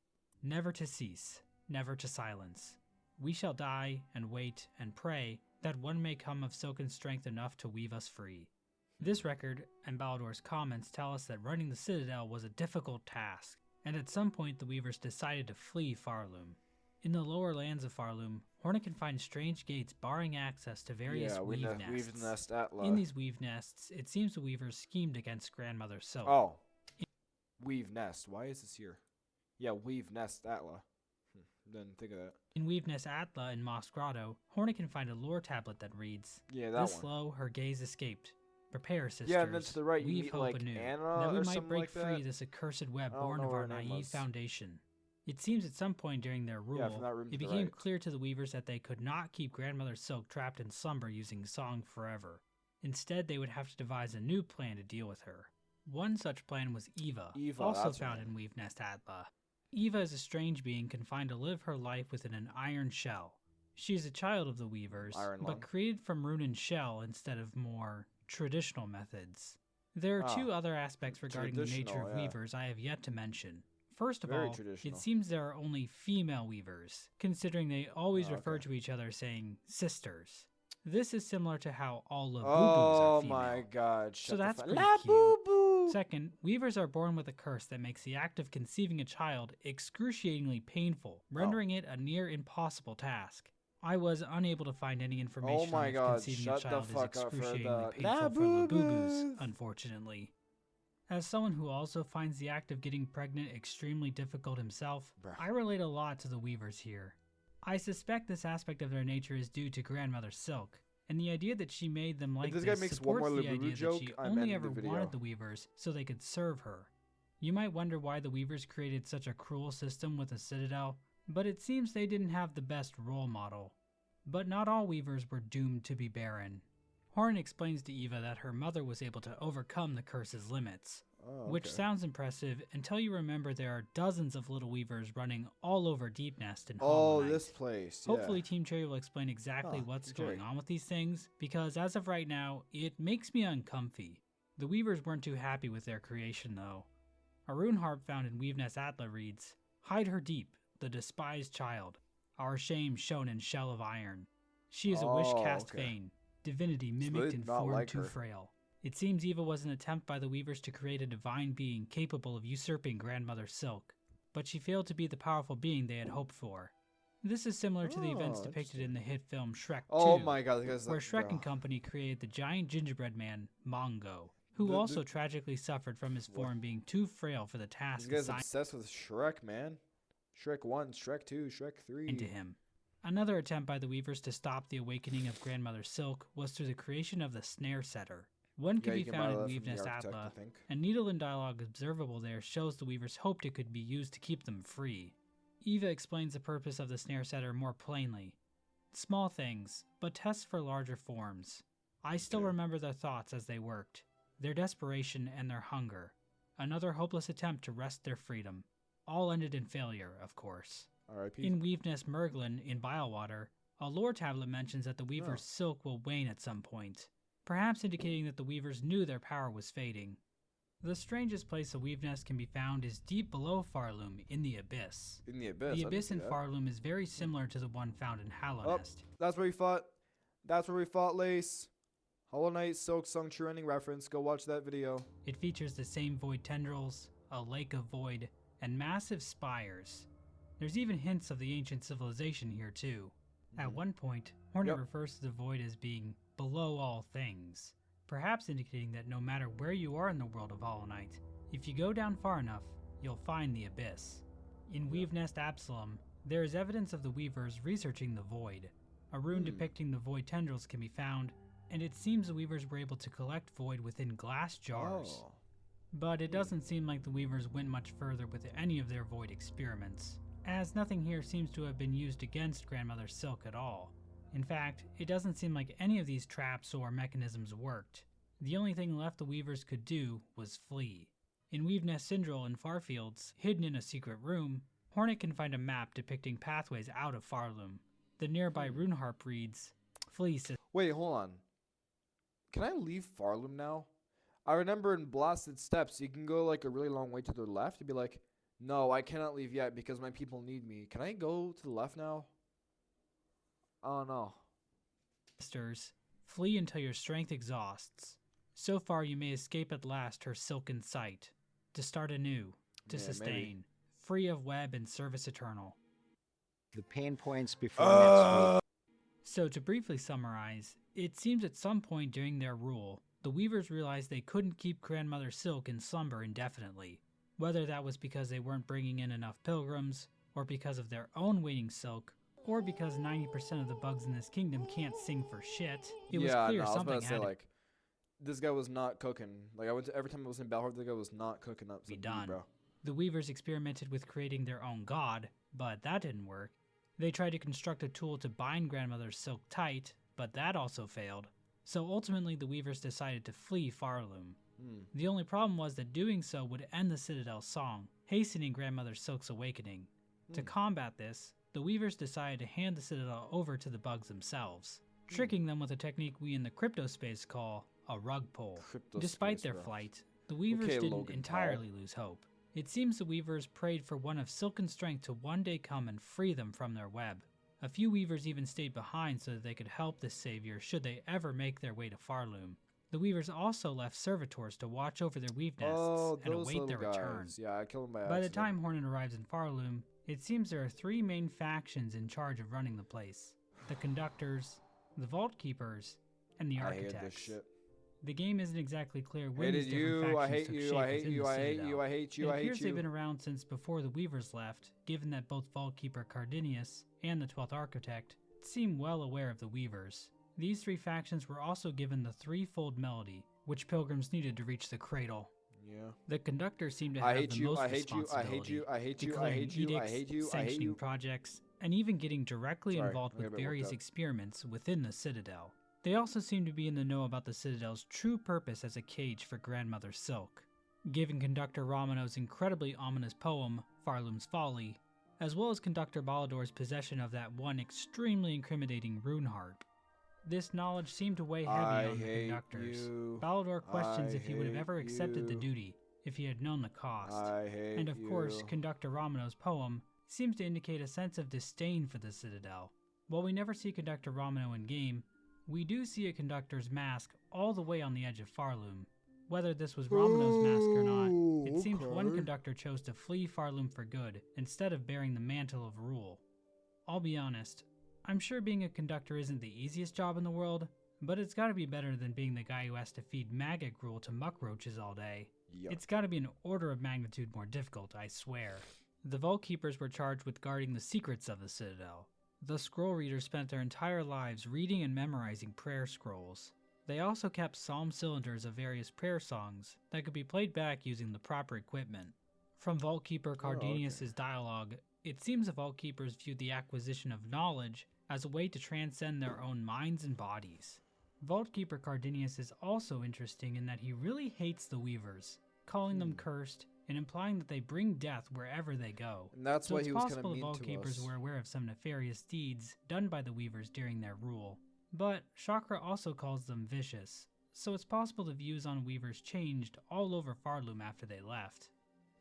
Never to cease, never to silence. We shall die and wait and pray that one may come of silken strength enough to weave us free." This record and Ballador's comments tell us that running the Citadel was a difficult task, and at some point the Weavers decided to flee Farloom. In the lower lands of Farloom, Hornet can find strange gates barring access to various weave nests. Weave nest Atla. In these weave nests, it seems the Weavers schemed against Grandmother Silk. Oh. Weave nest. Why is this here? Yeah, weave nest Atla. Didn't think of that. In Weave Nest Atla in Moss Grotto, Hornet can find a lore tablet that reads, Yeah, that "This one. low her gaze escaped. Prepare, sisters. Yeah, and then to the right you weave meet hope like anew, Anna that we or might something break like free that. this accursed web I don't born know of what our her name naive was. foundation." It seems at some point during their rule, from that room to it the became right. clear to the Weavers that they could not keep Grandmother Silk trapped in slumber using song forever. Instead, they would have to devise a new plan to deal with her. One such plan was Eva, Eva, also that's her found name. in Weave Nest Atla. Eva is a strange being confined to live her life within an iron shell. She is a child of the Weavers, Iron but lung. created from rune and shell instead of more traditional methods. There are two other aspects regarding the nature traditional, of yeah. Weavers I have yet to mention. First of Very all, traditional. it seems there are only female Weavers, considering they always Oh, refer okay. to each other saying sisters. This is similar to how all Labubu's Oh are female. my god. So Shut the that's fuck- pretty La cute. boo boo. Second, Weavers are born with a curse that makes the act of conceiving a child excruciatingly painful, rendering it a near impossible task. I was unable to find any information Oh my on if God, conceiving shut a the child is fuck up for excruciatingly the painful for Labubus. Labubus, unfortunately. As someone who also finds the act of getting pregnant extremely difficult himself, Bruh. I relate a lot to the Weavers here. I suspect this aspect of their nature is due to Grandmother Silk, and the idea that she made them like this this guy makes one supports more the Labubu idea that joke, she I'm only ending ever the video. wanted the Weavers so they could serve her. You might wonder why the Weavers created such a cruel system with a citadel, but it seems they didn't have the best role model. But not all Weavers were doomed to be barren. Horn explains to Eva that her mother was able to overcome the curse's limits, Oh, which okay. sounds impressive until you remember there are dozens of little Weavers running all over Deep Nest and Hollow Oh, Knight. this place. Hopefully Team Cherry will explain exactly Huh, what's Team going Cherry. on with these things, because as of right now, it makes me uncomfy. The Weavers weren't too happy with their creation though. A rune harp found in Weave Nest Atla reads, "Hide her deep, the despised child, our shame shown in shell of iron. She is a wish Oh, cast okay. vain, divinity they mimicked did in not form like too her. frail." It seems Eva was an attempt by the Weavers to create a divine being capable of usurping Grandmother Silk, but she failed to be the powerful being they had hoped for. This is similar to the events Oh, depicted in the hit film Shrek 2, Oh my god, this guy's where Shrek bro. and company created the giant gingerbread man, Mongo, who The- also tragically suffered from his form being too frail for the This task guy's assigned obsessed with Shrek, man. Shrek 1, Shrek 2, Shrek 3. to him. Another attempt by the Weavers to stop the awakening of Grandmother Silk was through the creation of the Snare Setter. One Yeah, can you be can buy found that in from Weave the Nest Architect, I Atla, think. and needle and dialogue observable there shows the Weavers hoped it could be used to keep them free. Eva explains the purpose of the Snare Setter more plainly. Small things, but tests for larger forms. I still Okay. remember their thoughts as they worked, their desperation and their hunger. Another hopeless attempt to wrest their freedom. All ended in failure, of course. R.I.P. In Weave Nest Merglin in Bilewater, a lore tablet mentions that the Weaver's silk will wane at some point, perhaps indicating that the Weavers knew their power was fading. The strangest place a Weave Nest can be found is deep below Farloom in the Abyss. In the Abyss. The I Abyss in didn't see that. Farloom is very similar to the one found in Hallow Oh. Nest. That's where we fought. That's where we fought Lace. Hollow Knight, Silksong, True Ending reference. Go watch that video. It features the same void tendrils, a lake of void, and massive spires. There's even hints of the ancient civilization here too. At one point, Hornet Yep. refers to the void as being below all things, perhaps indicating that no matter where you are in the world of Hollow Knight, if you go down far enough, you'll find the Abyss. In Weave Nest Absalom, there is evidence of the Weavers researching the void. A rune depicting the void tendrils can be found, and it seems the Weavers were able to collect void within glass jars. Oh. But it doesn't seem like the Weavers went much further with any of their void experiments, as nothing here seems to have been used against Grandmother Silk at all. In fact, it doesn't seem like any of these traps or mechanisms worked. The only thing left the Weavers could do was flee. In Weave Nest Syndrome in Farfields, hidden in a secret room, Hornet can find a map depicting pathways out of Farloom. The nearby rune harp reads, "Flee Wait, hold on. Can I leave Farloom now? I remember in Blasted Steps, you can go like a really long way to the left. You'd be like, no, I cannot leave yet because my people need me. Can I go to the left now? Oh no. sisters. Flee until your strength exhausts. So far you may escape at last her silken sight. To start anew. To Yeah, sustain. maybe. Free of web and service eternal." The pain points before next week. So to briefly summarize, it seems at some point during their rule, the Weavers realized they couldn't keep Grandmother Silk in slumber indefinitely. Whether that was because they weren't bringing in enough pilgrims, or because of their own waiting silk, or because 90% of the bugs in this kingdom can't sing for shit, it was clear I was something about to say, had like, this guy was not cooking. Like, every time I was in Balhor, the guy was not cooking up to be some done. food, bro. The Weavers experimented with creating their own god, but that didn't work. They tried to construct a tool to bind Grandmother's silk tight, but that also failed. So ultimately the Weavers decided to flee Farloom. The only problem was that doing so would end the Citadel's song, hastening Grandmother Silk's awakening. To combat this, the Weavers decided to hand the Citadel over to the bugs themselves, tricking them with a technique we in the cryptospace call a rug pull. Despite their flight, the Weavers didn't Logan entirely lose hope. It seems the Weavers prayed for one of silken strength to one day come and free them from their web. A few Weavers even stayed behind so that they could help this savior should they ever make their way to Farloom. The Weavers also left servitors to watch over their weave nests and await their return. Yeah, I killed him by By the accident. time Hornet arrives in Farloom, it seems there are three main factions in charge of running the place. The Conductors, the Vault Keepers, and the I hated Architects. this shit. The game isn't exactly clear when Hated these different you, factions I hate took you, shape I hate within you, the I hate Citadel. you, I hate you, It I appears hate they've you. been around since before the Weavers left, given that both Vaultkeeper Cardinius and the 12th Architect seem well aware of the Weavers. These three factions were also given the threefold melody, which pilgrims needed to reach the cradle. Yeah. The Conductors seem to I have hate the you, most I hate you, I hate you, responsibility, I hate you, I declaring hate you, I edicts, hate you, I hate sanctioning you. projects, and even getting directly Sorry, involved I got a with bit worked various up. experiments within the Citadel. They also seem to be in the know about the Citadel's true purpose as a cage for Grandmother Silk, giving Conductor Romano's incredibly ominous poem, Farloom's Folly, as well as Conductor Balador's possession of that one extremely incriminating rune harp. This knowledge seemed to weigh heavy on the conductors. Balador questions if he would have ever accepted the duty if he had known the cost. I hate And of course, you. Conductor Romano's poem seems to indicate a sense of disdain for the Citadel. While we never see Conductor Romano in game, we do see a conductor's mask all the way on the edge of Farloom. Whether this was Romano's mask or not, it seems one conductor chose to flee Farloom for good instead of bearing the mantle of rule. I'll be honest, I'm sure being a conductor isn't the easiest job in the world, but it's gotta be better than being the guy who has to feed maggot gruel to muckroaches all day. Yuck. It's gotta be an order of magnitude more difficult, I swear. The Vault Keepers were charged with guarding the secrets of the Citadel. The scroll readers spent their entire lives reading and memorizing prayer scrolls. They also kept psalm cylinders of various prayer songs that could be played back using the proper equipment. From Vault Keeper Cardinius's dialogue, it seems the Vault Keepers viewed the acquisition of knowledge as a way to transcend their own minds and bodies. Vault Keeper Cardinius is also interesting in that he really hates the Weavers, calling them cursed and implying that they bring death wherever they go. And that's So why it's he was kind possible of the mean Vault to Keepers us. were aware of some nefarious deeds done by the Weavers during their rule. But Chakra also calls them vicious, so it's possible the views on Weavers changed all over Farloom after they left.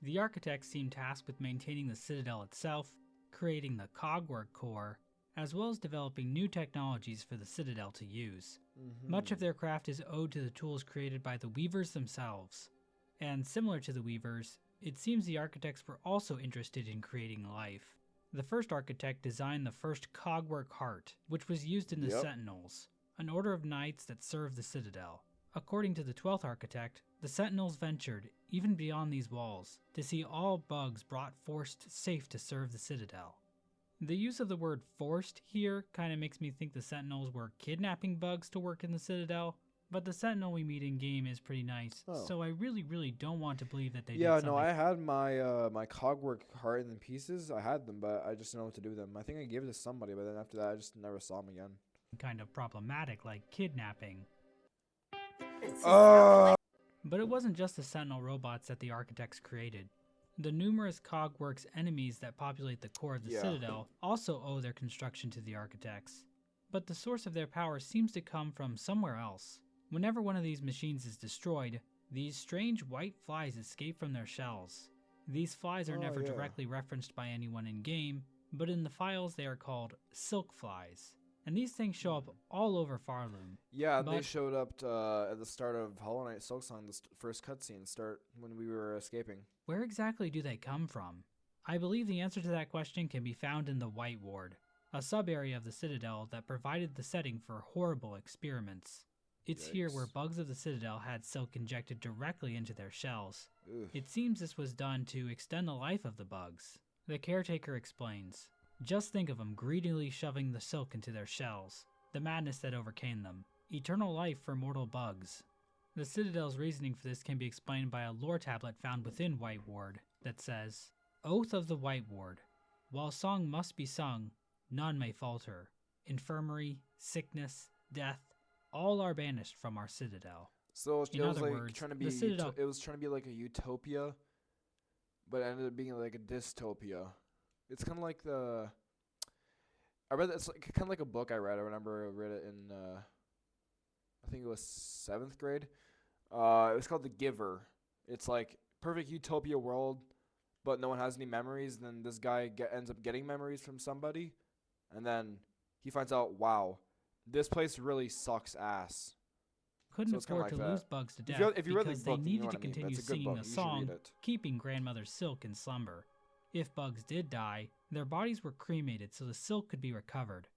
The Architects seem tasked with maintaining the Citadel itself, creating the cogwork core, as well as developing new technologies for the Citadel to use. Much of their craft is owed to the tools created by the Weavers themselves. And similar to the Weavers, it seems the Architects were also interested in creating life. The first Architect designed the first cogwork heart, which was used in the Sentinels, an order of knights that served the Citadel. According to the 12th Architect, the Sentinels ventured, even beyond these walls, to see all bugs brought forced safe to serve the Citadel. The use of the word forced here kind of makes me think the Sentinels were kidnapping bugs to work in the Citadel, but the Sentinel we meet in game is pretty nice, so I really don't want to believe that they did something. Yeah, no, I had my my cogwork heart in pieces. I had them, but I just didn't know what to do with them. I think I gave it to somebody, but then after that, I just never saw them again. Kind of problematic, like kidnapping. Uh, But it wasn't just the Sentinel robots that the Architects created. The numerous cogworks enemies that populate the core of the citadel also owe their construction to the architects. But the source of their power seems to come from somewhere else. Whenever one of these machines is destroyed, these strange white flies escape from their shells. These flies are never directly referenced by anyone in-game, but in the files they are called silk flies. And these things show up all over Farloom. Yeah, they showed up at the start of Hollow Knight Silksong, the first cutscene start when we were escaping. Where exactly do they come from? I believe the answer to that question can be found in the White Ward, a sub-area of the Citadel that provided the setting for horrible experiments. It's here where bugs of the Citadel had silk injected directly into their shells. It seems this was done to extend the life of the bugs. The caretaker explains, "Just think of them greedily shoving the silk into their shells. The madness that overcame them. Eternal life for mortal bugs." The Citadel's reasoning for this can be explained by a lore tablet found within White Ward that says, "Oath of the White Ward. While song must be sung, none may falter. Infirmary, sickness, death, all are banished from our Citadel." So it In was other like words, trying to be the Citadel it was trying to be like a utopia, but it ended up being like a dystopia. It's kind of like it's like kind of like a book I read. I remember I read it in I think it was 7th grade. It was called The Giver. It's like perfect utopia world, but no one has any memories. And then this guy ends up getting memories from somebody, and then he finds out, wow, this place really sucks ass. couldn't So it's kinda afford like to that. lose bugs to If death you read the because they book, then you know needed what to I mean. continue It's a good singing book. a You should song, read it. keeping grandmother Silk in slumber. If bugs did die, their bodies were cremated so the silk could be recovered.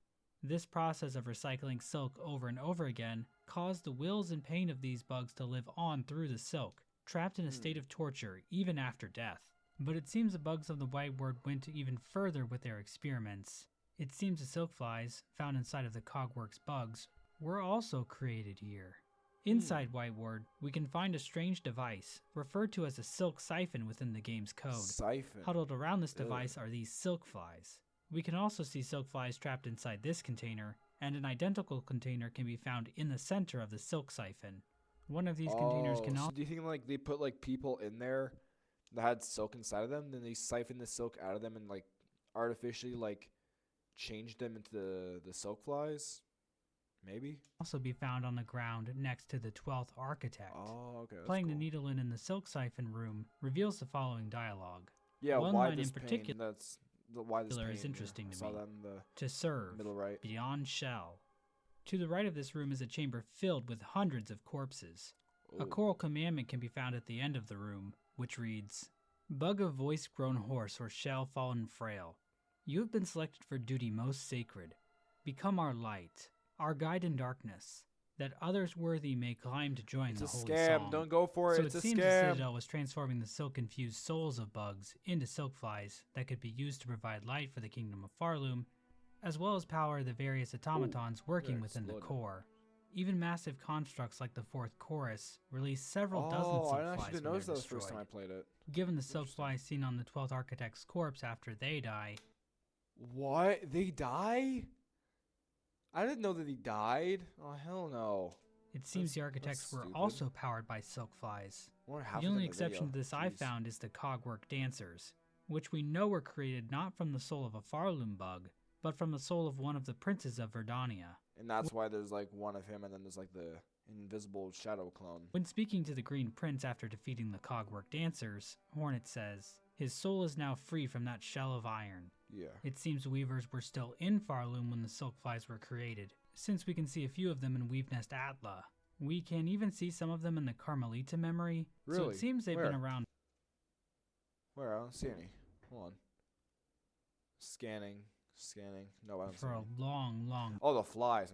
This process of recycling silk over and over again caused the wills and pain of these bugs to live on through the silk, trapped in a state of torture even after death. But it seems the bugs of the White Ward went even further with their experiments. It seems the silk flies, found inside of the Cogworks bugs, were also created here. Inside White Ward, we can find a strange device, referred to as a silk siphon within the game's code. Siphon. Huddled around this device are these silk flies. We can also see silk flies trapped inside this container, and an identical container can be found in the center of the silk siphon. One of these containers can So also do you think like they put like people in there that had silk inside of them, then they siphon the silk out of them and like artificially like change them into the silk flies? Maybe. be found on the ground next to the 12th architect. Oh, okay. That's Playing cool. the needle in the silk siphon room reveals the following dialogue. Yeah, one why line this in pain? particular That's why this pain. is interesting I to saw me. that in the To serve, middle right. beyond shell. To the right of this room is a chamber filled with hundreds of corpses. A Ooh. choral commandment can be found at the end of the room, which reads, "Bug of voice grown hoarse or shell fallen frail, you have been selected for duty most sacred. Become our light, our guide in darkness, that others worthy may climb to join It's the a holy scam. song." Don't go for it. So It's it a seems the scam. Citadel was transforming the silk-infused souls of bugs into silk flies that could be used to provide light for the kingdom of Farloom, as well as power the various automatons working yeah, within the exploded. core. Even massive constructs like the fourth chorus release several dozen Oh, silk I actually flies didn't when notice they're that was the first time I destroyed. played it. Given the silk flies seen on the 12th architect's corpse after they die, What? They die? I didn't know that he died. Oh, hell no. it seems That's- the architects that's were stupid. also powered by silk flies. Only half The of only them in exception to video. this I Jeez. found is the cogwork dancers, which we know were created not from the soul of a Farloom bug, but from the soul of one of the princes of Verdania. And that's why there's like one of him and then there's like the invisible shadow clone. When speaking to the Green Prince after defeating the cogwork dancers, Hornet says, "His soul is now free from that shell of iron." Yeah. It seems weavers were still in Farloom when the silk flies were created, since we can see a few of them in Weave Nest Atla. We can even see some of them in the Carmelita memory, so Really? it seems they've been Where? around Where? I don't see any. Hold on. Scanning. No, I don't see for a any. long Oh, the flies.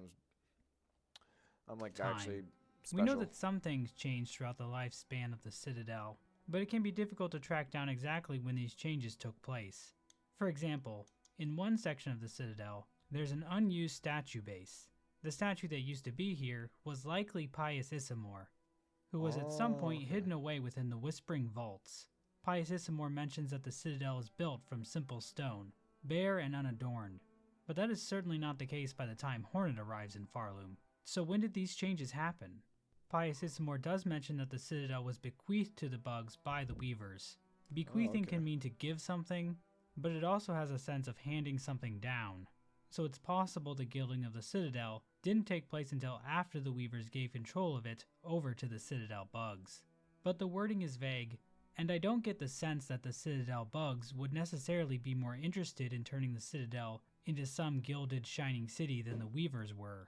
I'm like time. actually We special. know that some things change throughout the lifespan of the Citadel, but it can be difficult to track down exactly when these changes took place. For example, in one section of the Citadel, there's an unused statue base. The statue that used to be here was likely Pius Issamore, who was at some point Okay. hidden away within the Whispering Vaults. Pius Issamore mentions that the Citadel is built from simple stone, bare and unadorned, but that is certainly not the case by the time Hornet arrives in Farloom. So when did these changes happen? Pius Issamore does mention that the Citadel was bequeathed to the bugs by the Weavers. Bequeathing okay. can mean to give something, but it also has a sense of handing something down. So it's possible the gilding of the Citadel didn't take place until after the Weavers gave control of it over to the Citadel bugs. But the wording is vague, and I don't get the sense that the Citadel bugs would necessarily be more interested in turning the Citadel into some gilded shining city than the Weavers were.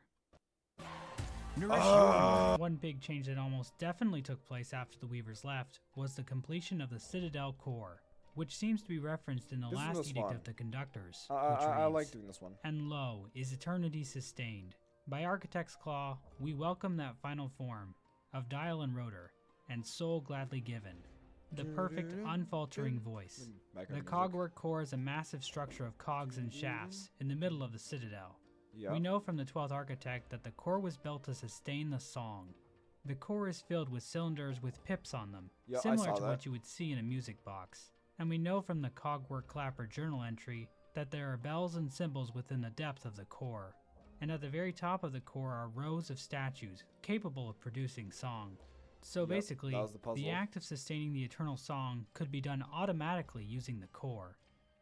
One big change that almost definitely took place after the Weavers left was the completion of the Citadel core, which seems to be referenced in the This last was edict fun. of the conductors, I which reads, like doing this one. "And lo, is eternity sustained. By Architect's Claw, we welcome that final form of dial and rotor, and soul gladly given. The perfect, unfaltering voice. The cogwork core is a massive structure of cogs and shafts in the middle of the Citadel. Yeah. We know from the 12th architect that the core was built to sustain the song. The core is filled with cylinders with pips on them, Yeah, I similar saw to that. what you would see in a music box. And we know from the Cogwork Clapper journal entry that there are bells and cymbals within the depth of the core. And at the very top of the core are rows of statues capable of producing song. So Yep, basically, that was the puzzle. act of sustaining the eternal song could be done automatically using the core.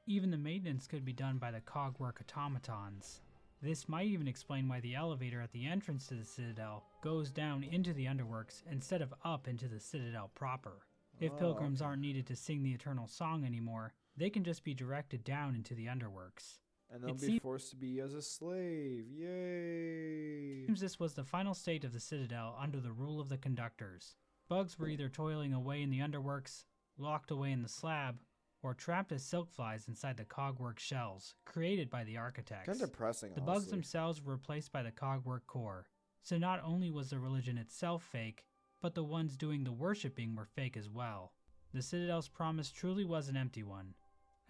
Even the maintenance could be done by the Cogwork automatons. This might even explain why the elevator at the entrance to the Citadel goes down into the underworks instead of up into the Citadel proper. If pilgrims aren't needed to sing the eternal song anymore, they can just be directed down into the underworks. And they'll It be forced to be as a slave. Yay! Seems this was the final state of the Citadel under the rule of the conductors. Bugs were either toiling away in the underworks, locked away in the slab, or trapped as silk flies inside the cogwork shells created by the architects. Kind of depressing, The bugs honestly. themselves were replaced by the cogwork core. So not only was the religion itself fake, but the ones doing the worshipping were fake as well. The Citadel's promise truly was an empty one.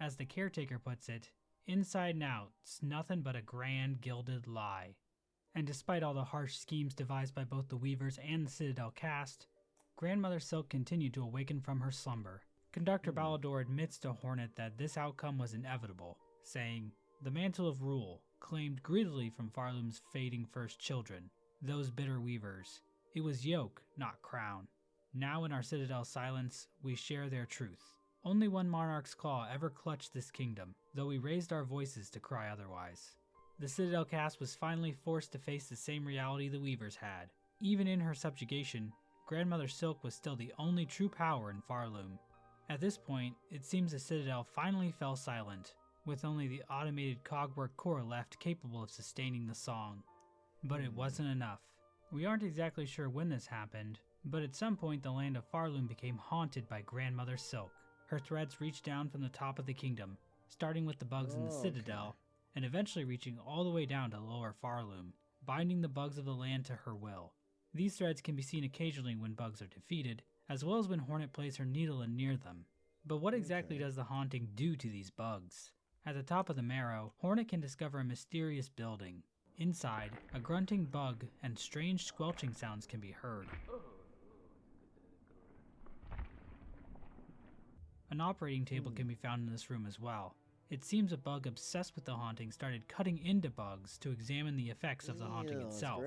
As the caretaker puts it, inside and out, it's nothing but a grand gilded lie. And despite all the harsh schemes devised by both the Weavers and the Citadel cast, Grandmother Silk continued to awaken from her slumber. Conductor Balador admits to Hornet that this outcome was inevitable, saying, "The mantle of rule, claimed greedily from Farloom's fading first children, those bitter weavers. It was yoke, not crown. Now in our Citadel silence, we share their truth. Only one monarch's claw ever clutched this kingdom, though we raised our voices to cry otherwise." The Citadel cast was finally forced to face the same reality the Weavers had. Even in her subjugation, Grandmother Silk was still the only true power in Farloom. At this point, it seems the Citadel finally fell silent, with only the automated cogwork core left capable of sustaining the song. But it wasn't enough. We aren't exactly sure when this happened, but at some point the land of Farloom became haunted by Grandmother Silk. Her threads reached down from the top of the kingdom, starting with the bugs in the Citadel, and eventually reaching all the way down to lower Farloom, binding the bugs of the land to her will. These threads can be seen occasionally when bugs are defeated, as well as when Hornet plays her needle in near them. But what exactly does the haunting do to these bugs? At the top of the marrow, Hornet can discover a mysterious building. Inside, a grunting bug and strange squelching sounds can be heard. An operating table can be found in this room as well. It seems a bug obsessed with the haunting started cutting into bugs to examine the effects of the haunting itself.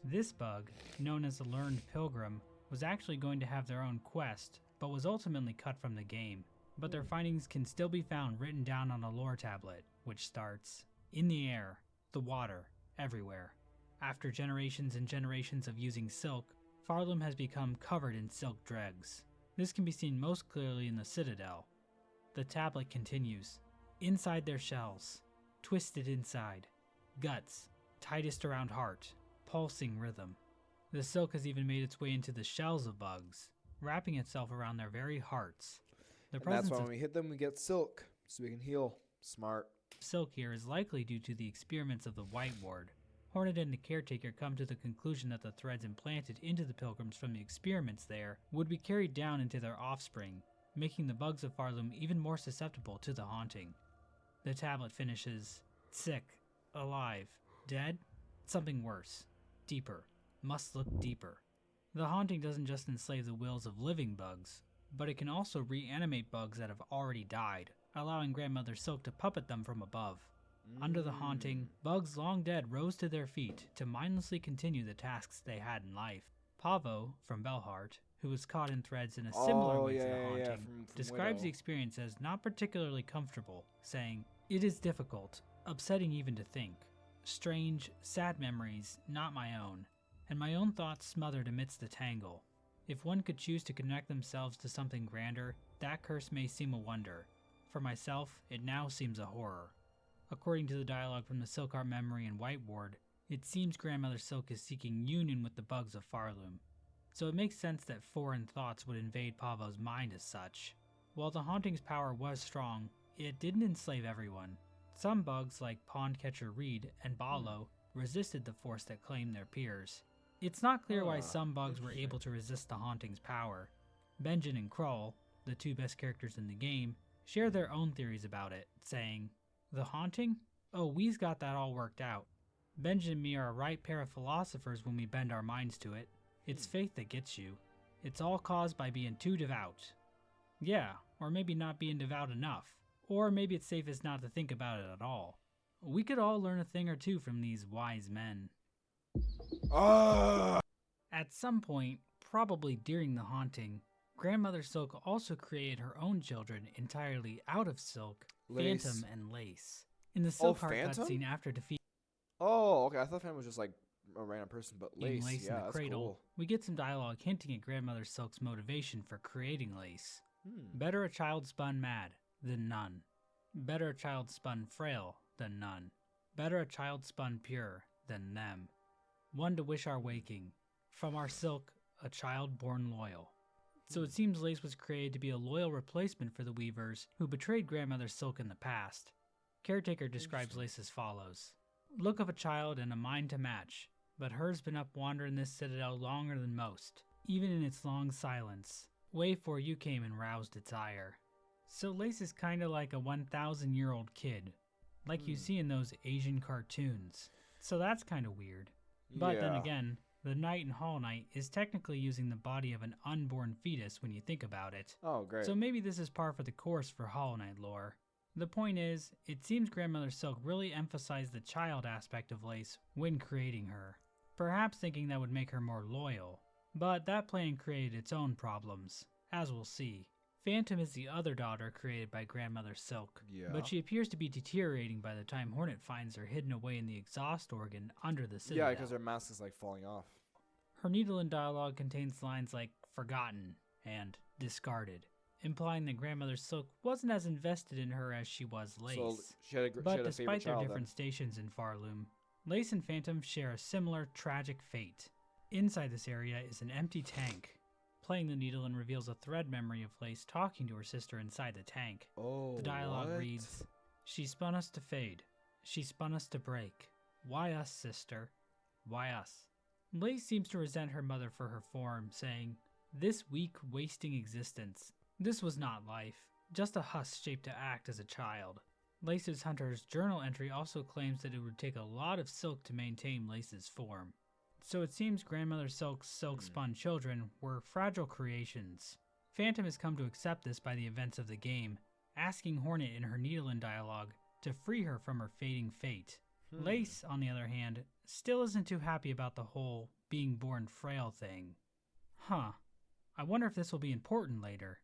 This bug, known as the Learned Pilgrim, was actually going to have their own quest, but was ultimately cut from the game. But their findings can still be found written down on a lore tablet, which starts, "In the air, the water, everywhere. After generations and generations of using silk, Farloom has become covered in silk dregs. This can be seen most clearly in the Citadel." The tablet continues, "Inside their shells, twisted inside, guts, tightest around heart, pulsing rhythm. The silk has even made its way into the shells of bugs, wrapping itself around their very hearts. The And that's presence why of when we hit them, we get silk, so we can heal. Smart. silk here is likely due to the experiments of the White Ward. Hornet and the caretaker come to the conclusion that the threads implanted into the pilgrims from the experiments there would be carried down into their offspring, making the bugs of Farloom even more susceptible to the haunting. The tablet finishes, "Sick, alive, dead? Something worse. Deeper. Must look deeper." The haunting doesn't just enslave the wills of living bugs, but it can also reanimate bugs that have already died, allowing Grandmother Silk to puppet them from above. Under the haunting, bugs long dead rose to their feet to mindlessly continue the tasks they had in life. Pavo, from Belhart, who was caught in threads in a similar way to the yeah, haunting, from describes Widow. the experience as not particularly comfortable, saying, "It is difficult, upsetting even to think. Strange, sad memories, not my own, and my own thoughts smothered amidst the tangle. If one could choose to connect themselves to something grander, that curse may seem a wonder. For myself, it now seems a horror." According to the dialogue from the Silkheart Memory and White Ward, it seems Grandmother Silk is seeking union with the bugs of Farloom. So it makes sense that foreign thoughts would invade Pavo's mind as such. While the haunting's power was strong, it didn't enslave everyone. Some bugs like Pondcatcher Reed and Balo resisted the force that claimed their peers. It's not clear why some bugs were able to resist the haunting's power. Benjen and Krull, the two best characters in the game, share their own theories about it, saying, "The haunting? Oh, we's got that all worked out. Benjen and me are a right pair of philosophers when we bend our minds to it. It's faith that gets you. It's all caused by being too devout." Yeah, or maybe not being devout enough. Or maybe it's safest not to think about it at all. We could all learn a thing or two from these wise men. At some point, probably during the haunting, Grandmother Silk also created her own children entirely out of silk, Lace. Phantom and Lace. In the Oh, Silkheart Phantom? cutscene after defeating Oh, okay. I thought Phantom was just like a random person, but Lace, Lace yeah, in the that's cradle, cool. we get some dialogue hinting at Grandmother Silk's motivation for creating Lace. Hmm. Better a child spun mad than none. Better a child spun frail than none. Better a child spun pure than them. One to wish our waking. From our silk, a child born loyal. So it seems Lace was created to be a loyal replacement for the Weavers who betrayed Grandmother Silk in the past. Caretaker describes Lace as follows. "Look of a child and a mind to match, but her's been up wandering this citadel longer than most, even in its long silence. Way 'fore you came and roused its ire." So Lace is kinda like a 1,000-year-old kid, like you see in those Asian cartoons. So that's kinda weird. But then Yeah. again, the Knight in Hollow Knight is technically using the body of an unborn fetus when you think about it. Oh, great. So maybe this is par for the course for Hollow Knight lore. The point is, it seems Grandmother Silk really emphasized the child aspect of Lace when creating her, perhaps thinking that would make her more loyal. But that plan created its own problems, as we'll see. Phantom is the other daughter created by Grandmother Silk, Yeah. but she appears to be deteriorating by the time Hornet finds her hidden away in the exhaust organ under the citadel. Yeah, because her mask is like falling off. Her needle in dialogue contains lines like "forgotten" and "discarded," implying that Grandmother Silk wasn't as invested in her as she was Lace. So she had a, But she had a favorite despite their child different then. stations in Farloom, Lace and Phantom share a similar tragic fate. Inside this area is an empty tank. Playing the needle and reveals a thread memory of Lace talking to her sister inside the tank. Oh, The dialogue what? reads, "She spun us to fade. She spun us to break. Why us, sister? Why us?" Lace seems to resent her mother for her form, saying, "This weak, wasting existence. This was not life, just a husk shaped to act as a child." Lace's Hunter's journal entry also claims that it would take a lot of silk to maintain Lace's form. So it seems Grandmother Silk's silk-spun children were fragile creations. Phantom has come to accept this by the events of the game, asking Hornet in her needle in dialogue to free her from her fading fate. Lace, on the other hand, still isn't too happy about the whole being born frail thing. Huh. I wonder if this will be important later.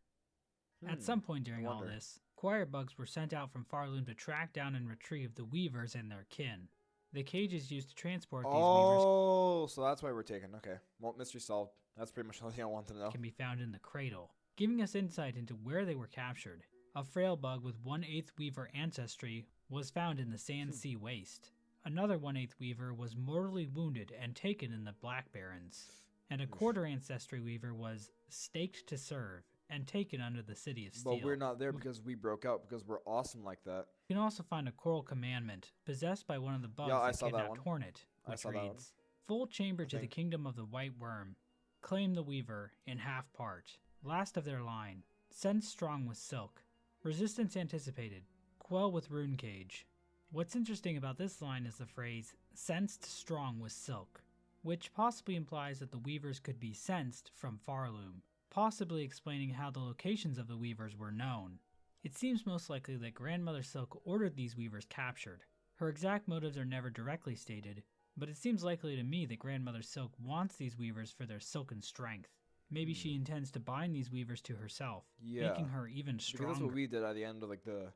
At some point during all wonder. this, choir bugs were sent out from Farloom to track down and retrieve the Weavers and their kin. The cages used to transport these Weavers Oh, so that's why we're taking. Okay. Well, mystery solved. That's pretty much the only thing I want to know. can be found in the cradle, giving us insight into where they were captured. A frail bug with 1/8 Weaver ancestry was found in the Sand Sea Waste. Another 1/8 Weaver was mortally wounded and taken in the Black Barrens. And a quarter ancestry Weaver was staked to serve and taken under the City of Steel. But we're not there because we broke out because we're awesome like that. You can also find a coral commandment possessed by one of the bugs Yeah, I that saw that kidnapped one. Hornet, I which saw that one. reads, "Full chamber to the think. kingdom of the White Worm. Claim the Weaver in half part. Last of their line. Sense strong with silk. Resistance anticipated. Quell with rune cage." What's interesting about this line is the phrase, "sensed strong with silk," which possibly implies that the Weavers could be sensed from Farloom, possibly explaining how the locations of the Weavers were known. It seems most likely that Grandmother Silk ordered these Weavers captured. Her exact motives are never directly stated, but it seems likely to me that Grandmother Silk wants these Weavers for their silken strength. Maybe she intends to bind these weavers to herself, Yeah. making her even Because stronger. that's what we did at the end of like the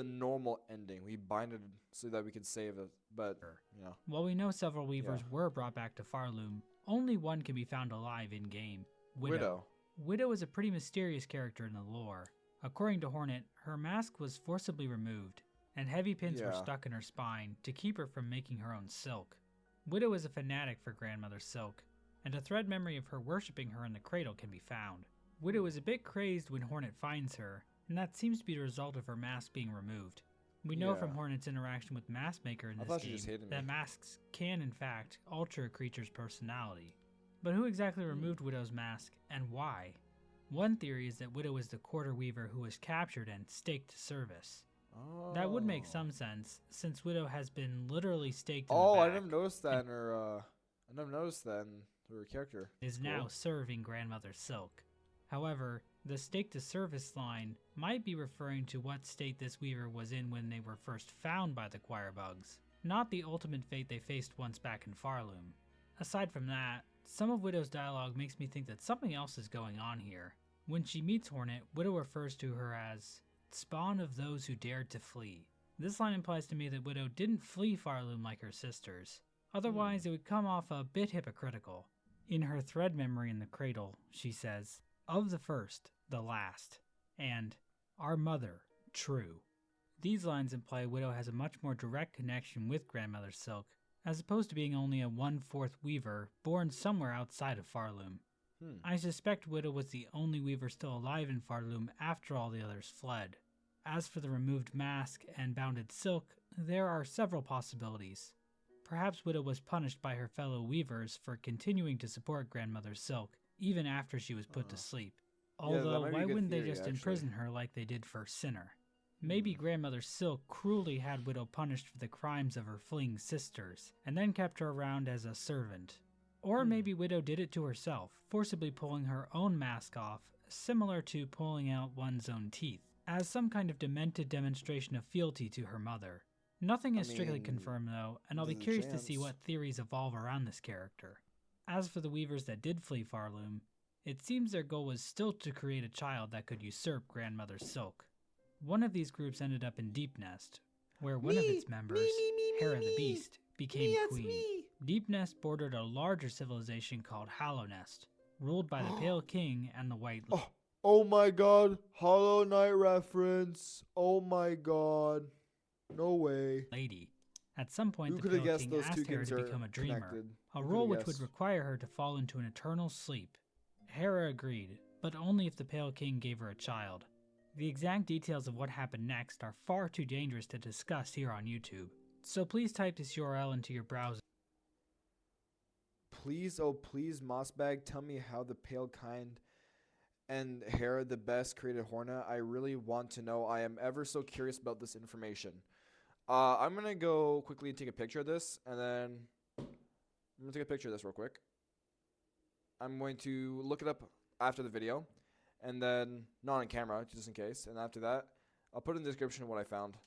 normal ending. We binded so that we could save it, but you know. While we know several weavers Yeah. were brought back to Farloom, only one can be found alive in-game, Widow. Widow is a pretty mysterious character in the lore. According to Hornet, her mask was forcibly removed, and heavy pins were Yeah. stuck in her spine to keep her from making her own silk. Widow is a fanatic for Grandmother Silk, and a thread memory of her worshipping her in the cradle can be found. Widow is a bit crazed when Hornet finds her, and that seems to be the result of her mask being removed. We know from Yeah. Hornet's interaction with Mask Maker in I this thought she just game hated that me. masks can in fact alter a creature's personality. But who exactly removed Widow's mask, and why? One theory is that Widow is the quarter weaver who was captured and staked to service. That would make some sense, since Widow has been literally staked in the Oh, I back, never noticed that in her. I never noticed that in her character. is That's now cool. serving Grandmother Silk. However, the stake to service line might be referring to what state this weaver was in when they were first found by the choir bugs, not the ultimate fate they faced once back in Farloom. Aside from that, some of Widow's dialogue makes me think that something else is going on here. When she meets Hornet, Widow refers to her as spawn of those who dared to flee. This line implies to me that Widow didn't flee Farloom like her sisters. Otherwise, it would come off a bit hypocritical. In her thread memory in the cradle, she says, "Of the first, the last," and "Our mother, true." These lines imply Widow has a much more direct connection with Grandmother Silk, as opposed to being only a 1/4 weaver born somewhere outside of Farloom. I suspect Widow was the only weaver still alive in Farloom after all the others fled. As for the removed mask and bounded silk, there are several possibilities. Perhaps Widow was punished by her fellow weavers for continuing to support Grandmother Silk, even after she was put to sleep. that Although, might be a why good wouldn't they theory, just actually. imprison her like they did for Sinner? Maybe Grandmother Silk cruelly had Widow punished for the crimes of her fleeing sisters, and then kept her around as a servant. Or maybe Widow did it to herself, forcibly pulling her own mask off, similar to pulling out one's own teeth, as some kind of demented demonstration of fealty to her mother. Nothing is strictly mean, confirmed though, and I'll be there's a curious to see chance. what theories evolve around this character. As for the weavers that did flee Farloom, it seems their goal was still to create a child that could usurp Grandmother Silk. One of these groups ended up in Deep Nest, where one of its members, Hera the Beast, became queen. Deep Nest bordered a larger civilization called Hollow Nest, ruled by the Pale King and the White Oh my god, Hollow Knight reference. Oh my god. No way. Lady. At some point, Who the could have Pale guessed King those two asked Hera kings to are become a dreamer, connected? a Who role coulda which would guessed? require her to fall into an eternal sleep. Hera agreed, but only if the Pale King gave her a child. The exact details of what happened next are far too dangerous to discuss here on YouTube, so please type this URL into your browser. Please, oh please, Mossbag, tell me how the Pale Kind and Hera the Best created Hornet. I really want to know. I am ever so curious about this information. I'm gonna go quickly and take a picture of this, and then I'm gonna take a picture of this real quick. I'm going to look it up after the video, and then not on camera, just in case. And after that, I'll put in the description what I found.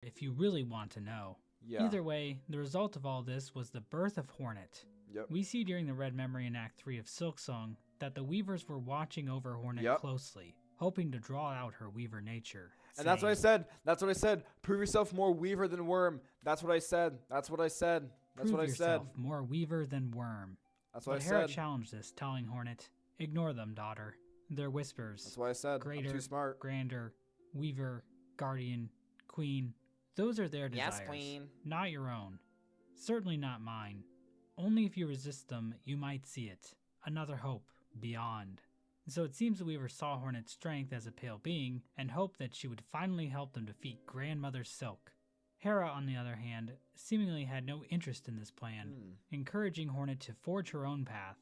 If you really want to know. Yeah. Either way, the result of all this was the birth of Hornet. Yep. We see during the Red Memory in Act 3 of Silksong that the Weavers were watching over Hornet Yep. closely, hoping to draw out her Weaver nature. And that's what I saying, said. That's what I said. Prove yourself more Weaver than Worm. That's what I said. That's what I said. That's "Prove what I said. yourself more Weaver than Worm." That's what But I Hera said. challenged this, telling Hornet, "Ignore them, daughter. They're whispers. That's what I said. I'm Greater, too smart. grander, Weaver, Guardian, Queen. Those are their desires. Yes, Queen. Not your own. Certainly not mine. Only if you resist them, you might see it. Another hope. Beyond." So it seems the Weaver saw Hornet's strength as a pale being, and hoped that she would finally help them defeat Grandmother Silk. Hera, on the other hand, seemingly had no interest in this plan, encouraging Hornet to forge her own path.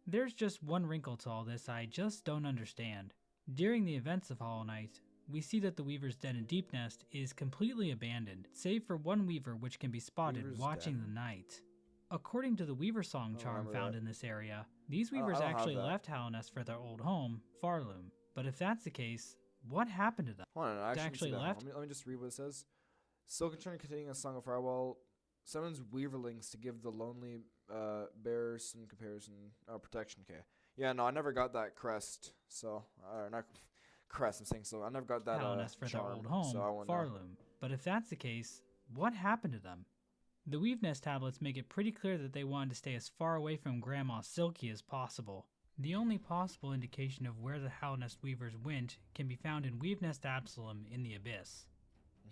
There's just one wrinkle to all this I just don't understand. During the events of Hollow Knight, we see that the Weaver's den in Deep Nest is completely abandoned, save for one Weaver which can be spotted Weaver's watching den? the night. According to the Weaver Song don't charm remember found that. in this area, these I Weavers don't have actually that. left Hollow Nest for their old home, Farloom. But if that's the case, what happened to them? Hold on, I They actually, actually see that. left? Let me just read what it says. Silk and Trinity containing a song of Firewall summons Weaverlings to give the lonely bears some comparison. Oh, protection. Okay. Yeah, no, I never got that crest. So, not crest. I'm saying so. I never got that Hallownest for their charm. old home, so I wouldn't know. Farloom. But if that's the case, what happened to them? The Weave Nest tablets make it pretty clear that they wanted to stay as far away from Grandma Silky as possible. The only possible indication of where the Hallownest Weavers went can be found in Weave Nest Absalom in the Abyss.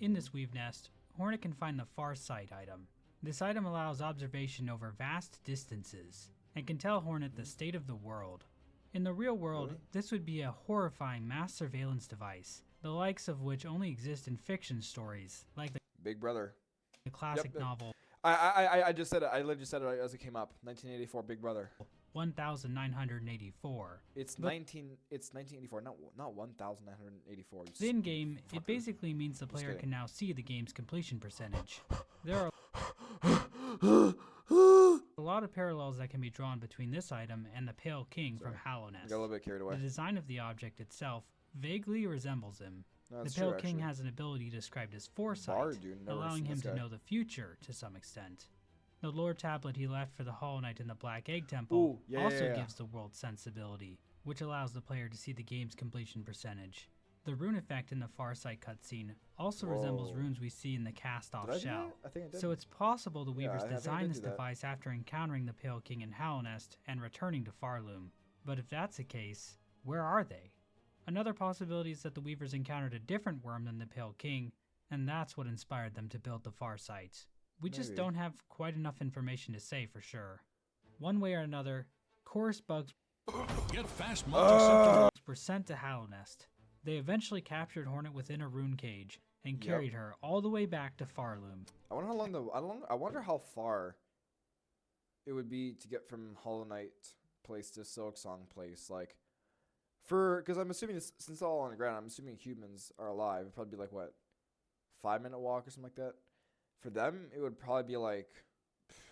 In this Weave Nest, Hornet can find the Far Sight item. This item allows observation over vast distances, and can tell Hornet the state of the world. In the real world, this would be a horrifying mass surveillance device, the likes of which only exist in fiction stories, like the Big Brother. classic Yep. novel I just said it. I literally just said it as it came up. 1984, Big Brother. 1984. It's But- 1984, not 1984. In game, it fucker. basically means the player kidding. can now see the game's completion percentage. There are a lot of parallels that can be drawn between this item and the Pale King from I Hallownest. got a little bit carried The away. design of the object itself vaguely resembles him. No, The that's Pale true, King actually. has an ability described as foresight, Bard, dude, never allowing seen him this to guy. know the future to some extent. The lore tablet he left for the Hollow Knight in the Black Egg Temple Ooh, yeah, also yeah. gives the world sensibility, which allows the player to see the game's completion percentage. The rune effect in the Farsight cutscene also resembles Whoa. runes we see in the cast-off Did I do shell. that? I think I did. So it's possible the Yeah, Weavers I think I designed did this do that. device after encountering the Pale King in Hallownest and returning to Farloom. But if that's the case, where are they? Another possibility is that the Weavers encountered a different worm than the Pale King, and that's what inspired them to build the Farsight. We just Maybe. don't have quite enough information to say for sure. One way or another, chorus bugs Get fast multi-sector. were sent to Hallownest. They eventually captured Hornet within a rune cage and Yep. carried her all the way back to Farloom. I wonder how long I wonder how far it would be to get from Hollow Knight place to Silksong place. Like, because I'm assuming since it's all on the ground, I'm assuming humans are alive. It'd probably be like what, 5-minute walk or something like that. For them, it would probably be like,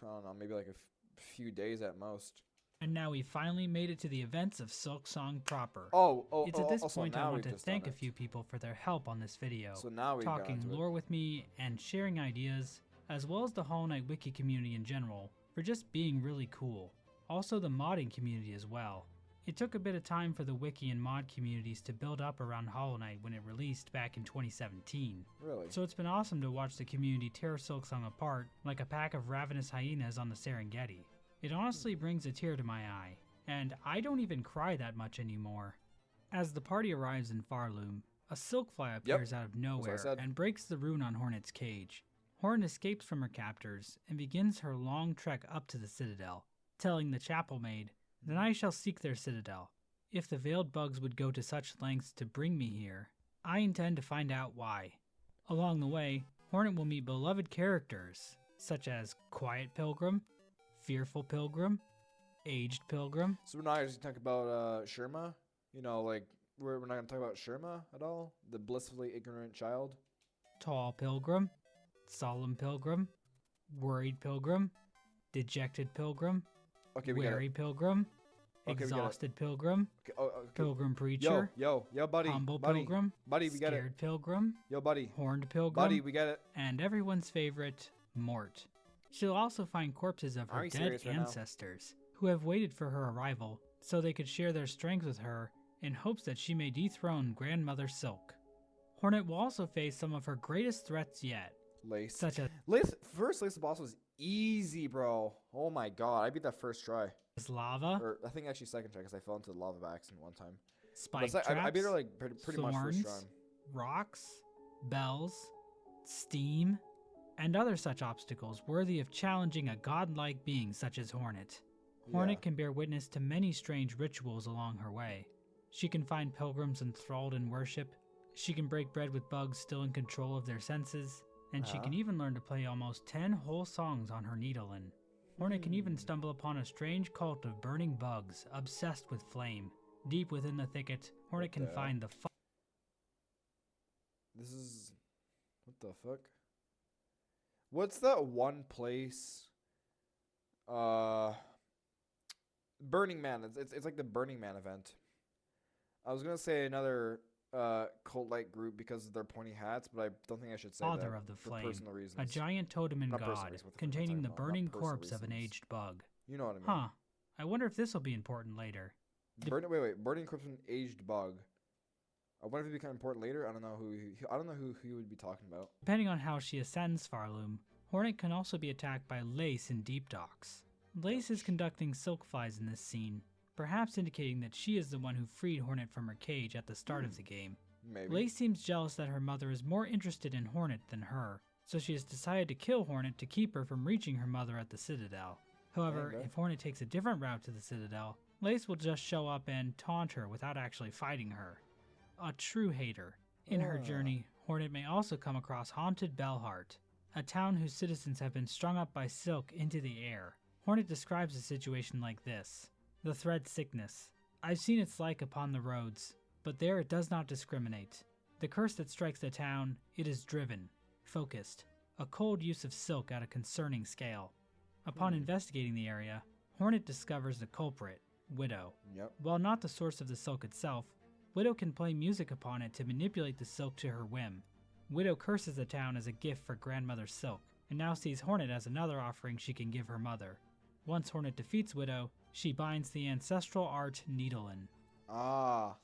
I don't know, maybe like a few days at most. And now we finally made it to the events of Silksong proper. It's at this also point I now want we've to just done thank a it. few people for their help on this video, So now we've talking gone into lore with me and sharing ideas, as well as the Hollow Knight wiki community in general, for just being really cool. Also the modding community as well. It took a bit of time for the wiki and mod communities to build up around Hollow Knight when it released back in 2017. Really? So it's been awesome to watch the community tear Silksong apart like a pack of ravenous hyenas on the Serengeti. It honestly brings a tear to my eye, and I don't even cry that much anymore. As the party arrives in Farloom, a silkfly appears out of nowhere said. and breaks the rune on Hornet's cage. Hornet escapes from her captors and begins her long trek up to the citadel, telling the chapel maid, "Then I shall seek their citadel. If the veiled bugs would go to such lengths to bring me here, I intend to find out why." Along the way, Hornet will meet beloved characters, such as Quiet Pilgrim, Fearful Pilgrim, Aged Pilgrim, So we're not going to talk about Sherma? You know, like, we're not going to talk about Sherma at all? The blissfully ignorant child? Tall Pilgrim, Solemn Pilgrim, Worried Pilgrim, Dejected Pilgrim, Okay, we got Wary it. Pilgrim, Okay, we get it. Exhausted Pilgrim, Okay, okay. Pilgrim Preacher, Yo, buddy. Humble buddy, Pilgrim, Buddy, we get it. Scared Pilgrim, Yo, buddy. Horned Pilgrim, Buddy, we get it. and everyone's favorite, Mort. She'll also find corpses of Are her you dead serious right now? ancestors, who have waited for her arrival so they could share their strength with her in hopes that she may dethrone Grandmother Silk. Hornet will also face some of her greatest threats yet, Lace. such as First Lace the boss was easy, bro. Oh my god. I beat that first try. lava, Or I think actually second try because I fell into the lava by accident one time. spike But I beat her traps, like pretty much first try. thorns, rocks, bells, steam, and other such obstacles worthy of challenging a godlike being such as Hornet. Hornet Yeah. can bear witness to many strange rituals along her way. She can find pilgrims enthralled in worship, she can break bread with bugs still in control of their senses, and she can even learn to play almost 10 whole songs on her needle. Hornet can even stumble upon a strange cult of burning bugs obsessed with flame. Deep within the thicket, Hornet What can the find the This is what the fuck? What's that one place? Burning Man. It's like the Burning Man event. I was gonna say another cult-like group because of their pointy hats, but I don't think I should say Father that of the for Flame, personal reasons. a giant totem and Not personal god reasons, what the fuck am I containing talking the about? Not burning personal corpse of an reasons. aged bug. You know what I mean. Huh. I wonder if this will be important later. Burning corpse of an aged bug. I wonder if it'd become important later. I don't know who he would be talking about. Depending on how she ascends Farloom, Hornet can also be attacked by Lace in Deep Docks. Lace is conducting silk flies in this scene, perhaps indicating that she is the one who freed Hornet from her cage at the start of the game. Maybe. Lace seems jealous that her mother is more interested in Hornet than her, so she has decided to kill Hornet to keep her from reaching her mother at the Citadel. However, Okay. if Hornet takes a different route to the Citadel, Lace will just show up and taunt her without actually fighting her. A true hater. In her journey, Hornet may also come across Haunted Bellheart, a town whose citizens have been strung up by silk into the air. Hornet describes a situation like this. The thread sickness. I've seen its like upon the roads, but there it does not discriminate. The curse that strikes the town, it is driven, focused, a cold use of silk at a concerning scale. Upon investigating the area, Hornet discovers the culprit, Widow. Yep. While not the source of the silk itself, Widow can play music upon it to manipulate the silk to her whim. Widow curses the town as a gift for grandmother's silk, and now sees Hornet as another offering she can give her mother. Once Hornet defeats Widow, she binds the ancestral art Needlein. Ah.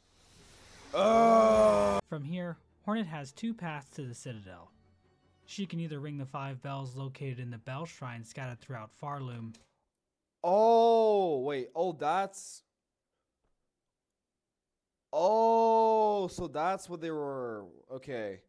From here, Hornet has two paths to the Citadel. She can either ring the 5 bells located in the bell shrine scattered throughout Farloom. Oh, wait. Oh, that's... Oh, so that's what they were... Okay.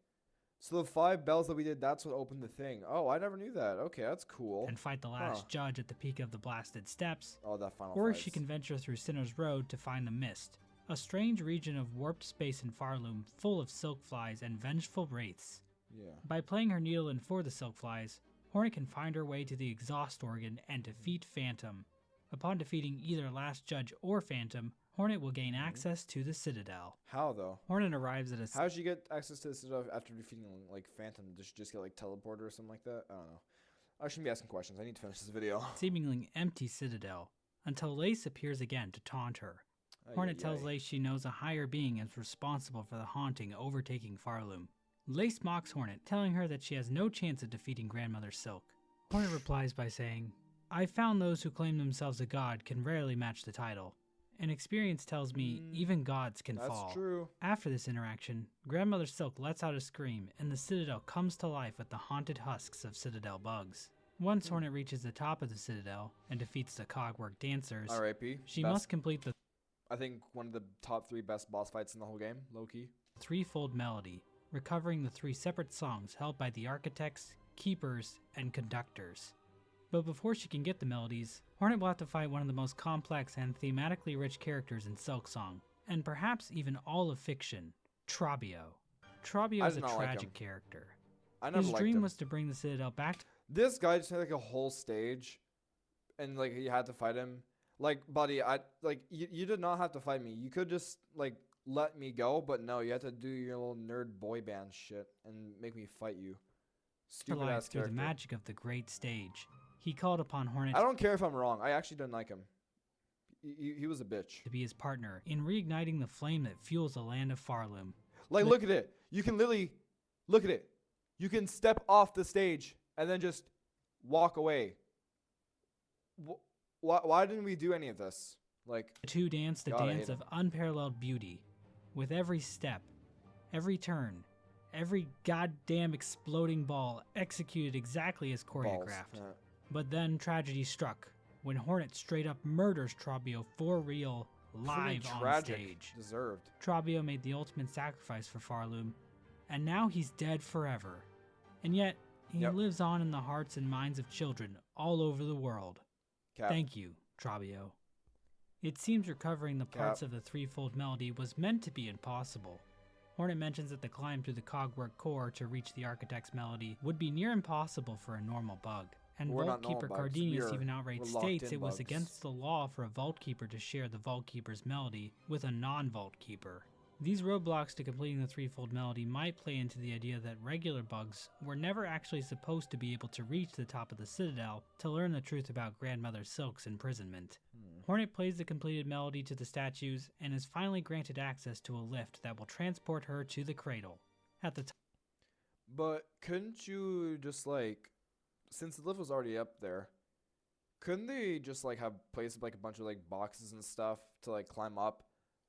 So the 5 bells that we did, that's what opened the thing. Oh, I never knew that. Okay, that's cool. And fight the last Huh. judge at the peak of the blasted steps, Oh, that final or fight. she can venture through Sinner's Road to find the Mist, a strange region of warped space in Farloom full of silk flies and vengeful wraiths. Yeah. By playing her Needlein for the silk flies, Hornet can find her way to the exhaust organ and defeat Phantom. Upon defeating either Last Judge or Phantom, Hornet will gain access to the Citadel. How, though? Hornet arrives at a How did she get access to this stuff after defeating, like, Phantom? Did she just get, like, teleporter or something like that? I don't know. I shouldn't be asking questions. I need to finish this video. seemingly empty Citadel, until Lace appears again to taunt her. Hornet tells Lace she knows a higher being is responsible for the haunting overtaking Farloom. Lace mocks Hornet, telling her that she has no chance of defeating Grandmother Silk. Hornet replies by saying, "I've found those who claim themselves a god can rarely match the title. And experience tells me even gods can fall." That's true. After this interaction, Grandmother Silk lets out a scream, and the Citadel comes to life with the haunted husks of Citadel bugs. Once Hornet reaches the top of the Citadel and defeats the Cogwork Dancers, R.I.P. she Best- must complete the I think one of the top 3 best boss fights in the whole game, low-key. threefold melody, recovering the 3 separate songs held by the Architects, Keepers, and Conductors. But before she can get the melodies, Hornet will have to fight one of the most complex and thematically rich characters in Silksong, and perhaps even all of fiction, Trabio. Trabio I is a did not like tragic him. character. I never His liked dream him. was to bring the Citadel back to This guy just had, like, a whole stage, and, like, you had to fight him. Like, buddy, you did not have to fight me. You could just, like, let me go, but no, you had to do your little nerd boy band shit and make me fight you. Stupid life ass through the character. magic of the great stage. He called upon Hornet I don't care if I'm wrong. I actually didn't like him. He was a bitch. to be his partner in reigniting the flame that fuels the land of Farloom. Like, look at it. You can literally look at it. You can step off the stage and then just walk away. Why didn't we do any of this? Like, The two dance the God, I dance hate of unparalleled beauty, with every step, every turn, every goddamn exploding ball executed exactly as balls. choreographed. Yeah. But then tragedy struck, when Hornet straight up murders Trabio for real, live Pretty on tragic. stage. Deserved. Trabio made the ultimate sacrifice for Farloom, and now he's dead forever. And yet, he Yep. lives on in the hearts and minds of children all over the world. Cap. Thank you, Trabio. It seems recovering the parts Cap. of the threefold melody was meant to be impossible. Hornet mentions that the climb through the Cogwork core to reach the Architect's melody would be near impossible for a normal bug. And We're not Vault Keeper normal bugs. Cardenius We're even outright locked states in it was bugs. against the law for a Vault Keeper to share the Vault Keeper's melody with a non-Vault Keeper. These roadblocks to completing the threefold melody might play into the idea that regular bugs were never actually supposed to be able to reach the top of the Citadel to learn the truth about Grandmother Silk's imprisonment. Hornet plays the completed melody to the statues and is finally granted access to a lift that will transport her to the cradle. At the But couldn't you just, like, since the lift was already up there, couldn't they just like have placed like a bunch of like boxes and stuff to like climb up,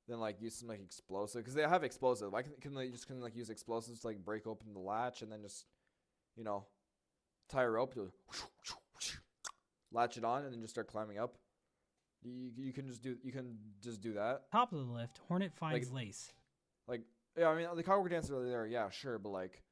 then like use some like explosive? Because they have explosive. Why can they just like use explosives to like break open the latch and then just, you know, tie a rope to latch it on and then just start climbing up? You can just do that. Top of the lift, Hornet finds Lace. Like, yeah, I mean the cowboy dancers are there, yeah, sure, but like,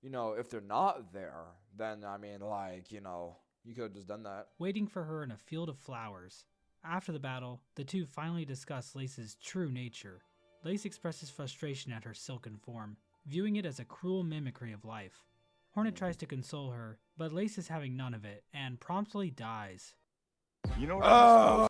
you know, if they're not there, then I mean, like, you know, you could have just done that. Waiting for her in a field of flowers. After the battle, the two finally discuss Lace's true nature. Lace expresses frustration at her silken form, viewing it as a cruel mimicry of life. Hornet tries to console her, but Lace is having none of it and promptly dies. You know what?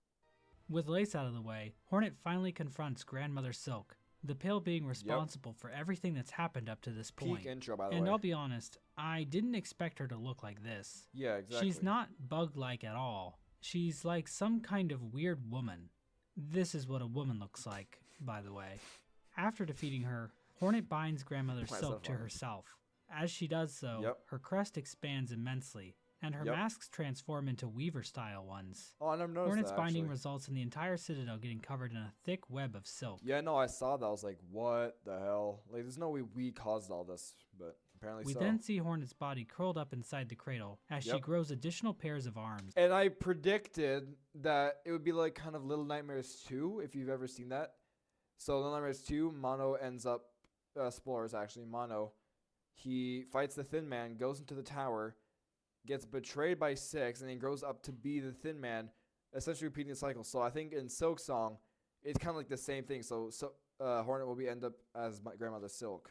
With Lace out of the way, Hornet finally confronts Grandmother Silk, the pale being responsible for everything that's happened up to this point. Peak intro, by the way. And I'll be honest, I didn't expect her to look like this. Yeah, exactly. She's not bug-like at all. She's like some kind of weird woman. This is what a woman looks like, by the way. After defeating her, Hornet binds Grandmother Silk to herself. As she does so, her crest expands immensely, and her masks transform into Weaver-style ones. Oh, I never noticed Hornet's that, binding actually. results in the entire citadel getting covered in a thick web of silk. Yeah, no, I saw that. I was like, what the hell? Like, there's no way we caused all this, but apparently We so. then see Hornet's body curled up inside the cradle as she grows additional pairs of arms. And I predicted that it would be like kind of Little Nightmares 2, if you've ever seen that. So Little Nightmares 2, Mono ends up, spoilers actually, Mono, he fights the Thin Man, goes into the tower, gets betrayed by Six, and then grows up to be the Thin Man, essentially repeating the cycle. So I think in Silksong, it's kind of like the same thing. So Hornet will end up as my Grandmother Silk.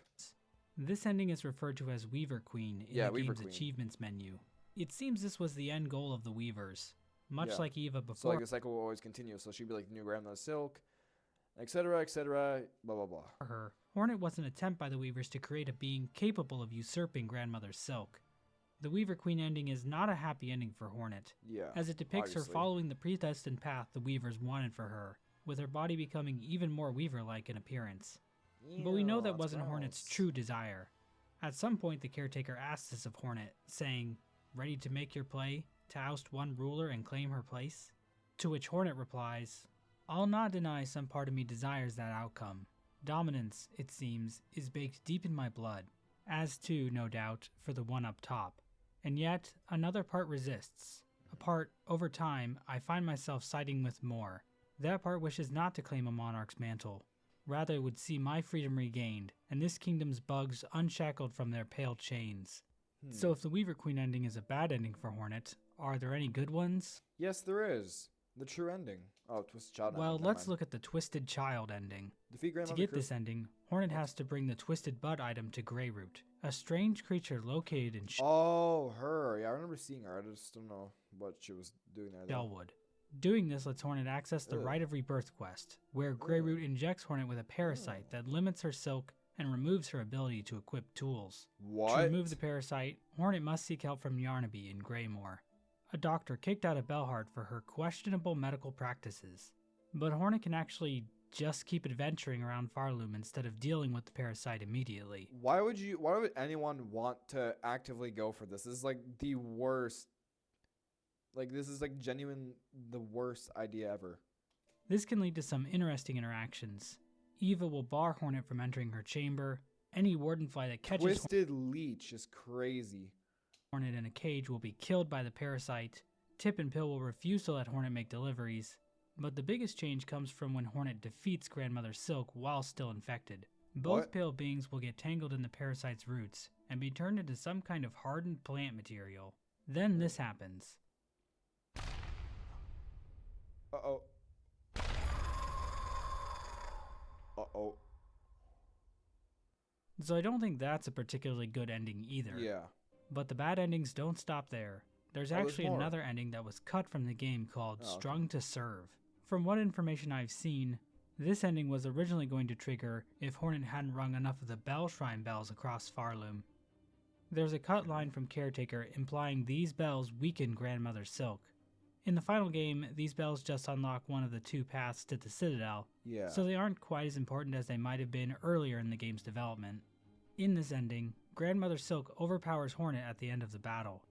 This ending is referred to as Weaver Queen in the Weaver game's Queen. achievements menu. It seems this was the end goal of the Weavers, much like Eva So before like the cycle will always continue. So she'd be like the new Grandmother Silk, etc., blah, blah, blah. her. Hornet was an attempt by the Weavers to create a being capable of usurping Grandmother Silk. The Weaver Queen ending is not a happy ending for Hornet, as it depicts her following the predestined path the Weavers wanted for her, with her body becoming even more Weaver-like in appearance. But we know that wasn't Hornet's true desire. At some point, the caretaker asks this of Hornet, saying, "Ready to make your play, to oust one ruler and claim her place?" To which Hornet replies, "I'll not deny some part of me desires that outcome. Dominance, it seems, is baked deep in my blood, as too, no doubt, for the one up top. And yet, another part resists. A part, over time, I find myself siding with more. That part wishes not to claim a monarch's mantle. Rather, it would see my freedom regained, and this kingdom's bugs unshackled from their pale chains." So if the Weaver Queen ending is a bad ending for Hornet, are there any good ones? Yes, there is. The true ending. Oh, Twisted Child ending. Well, never let's mind. look at the Twisted Child ending. Defeat To Grandmother get Chris- this ending, Hornet has to bring the Twisted Bud item to Greyroot, a strange creature located in Oh, her. Yeah, I remember seeing her. I just don't know what she was doing there. though. Shellwood. Doing this lets Hornet access the Rite of Rebirth quest, where Greyroot injects Hornet with a parasite that limits her silk and removes her ability to equip tools. What? To remove the parasite, Hornet must seek help from Yarnaby in Greymoor, a doctor kicked out of Belhard for her questionable medical practices. But Hornet can actually just keep adventuring around Farloom instead of dealing with the parasite immediately. Why would anyone want to actively go for this? This is like the worst. Like, this is like the worst idea ever. This can lead to some interesting interactions. Eva will bar Hornet from entering her chamber. Any wardenfly that catches Twisted Leech is crazy. Hornet in a cage will be killed by the parasite. Tip and Pill will refuse to let Hornet make deliveries. But the biggest change comes from when Hornet defeats Grandmother Silk while still infected. Both What? pale beings will get tangled in the parasite's roots and be turned into some kind of hardened plant material. Then this happens. Uh-oh. Uh-oh. So I don't think that's a particularly good ending either. Yeah. But the bad endings don't stop there. There's there's actually more. another ending that was cut from the game called Oh, okay. Strung to Serve. From what information I've seen, this ending was originally going to trigger if Hornet hadn't rung enough of the Bell Shrine bells across Farloom. There's a cut line from Caretaker implying these bells weaken Grandmother Silk. In the final game, these bells just unlock one of the two paths to the Citadel, Yeah. so they aren't quite as important as they might have been earlier in the game's development. In this ending, Grandmother Silk overpowers Hornet at the end of the battle.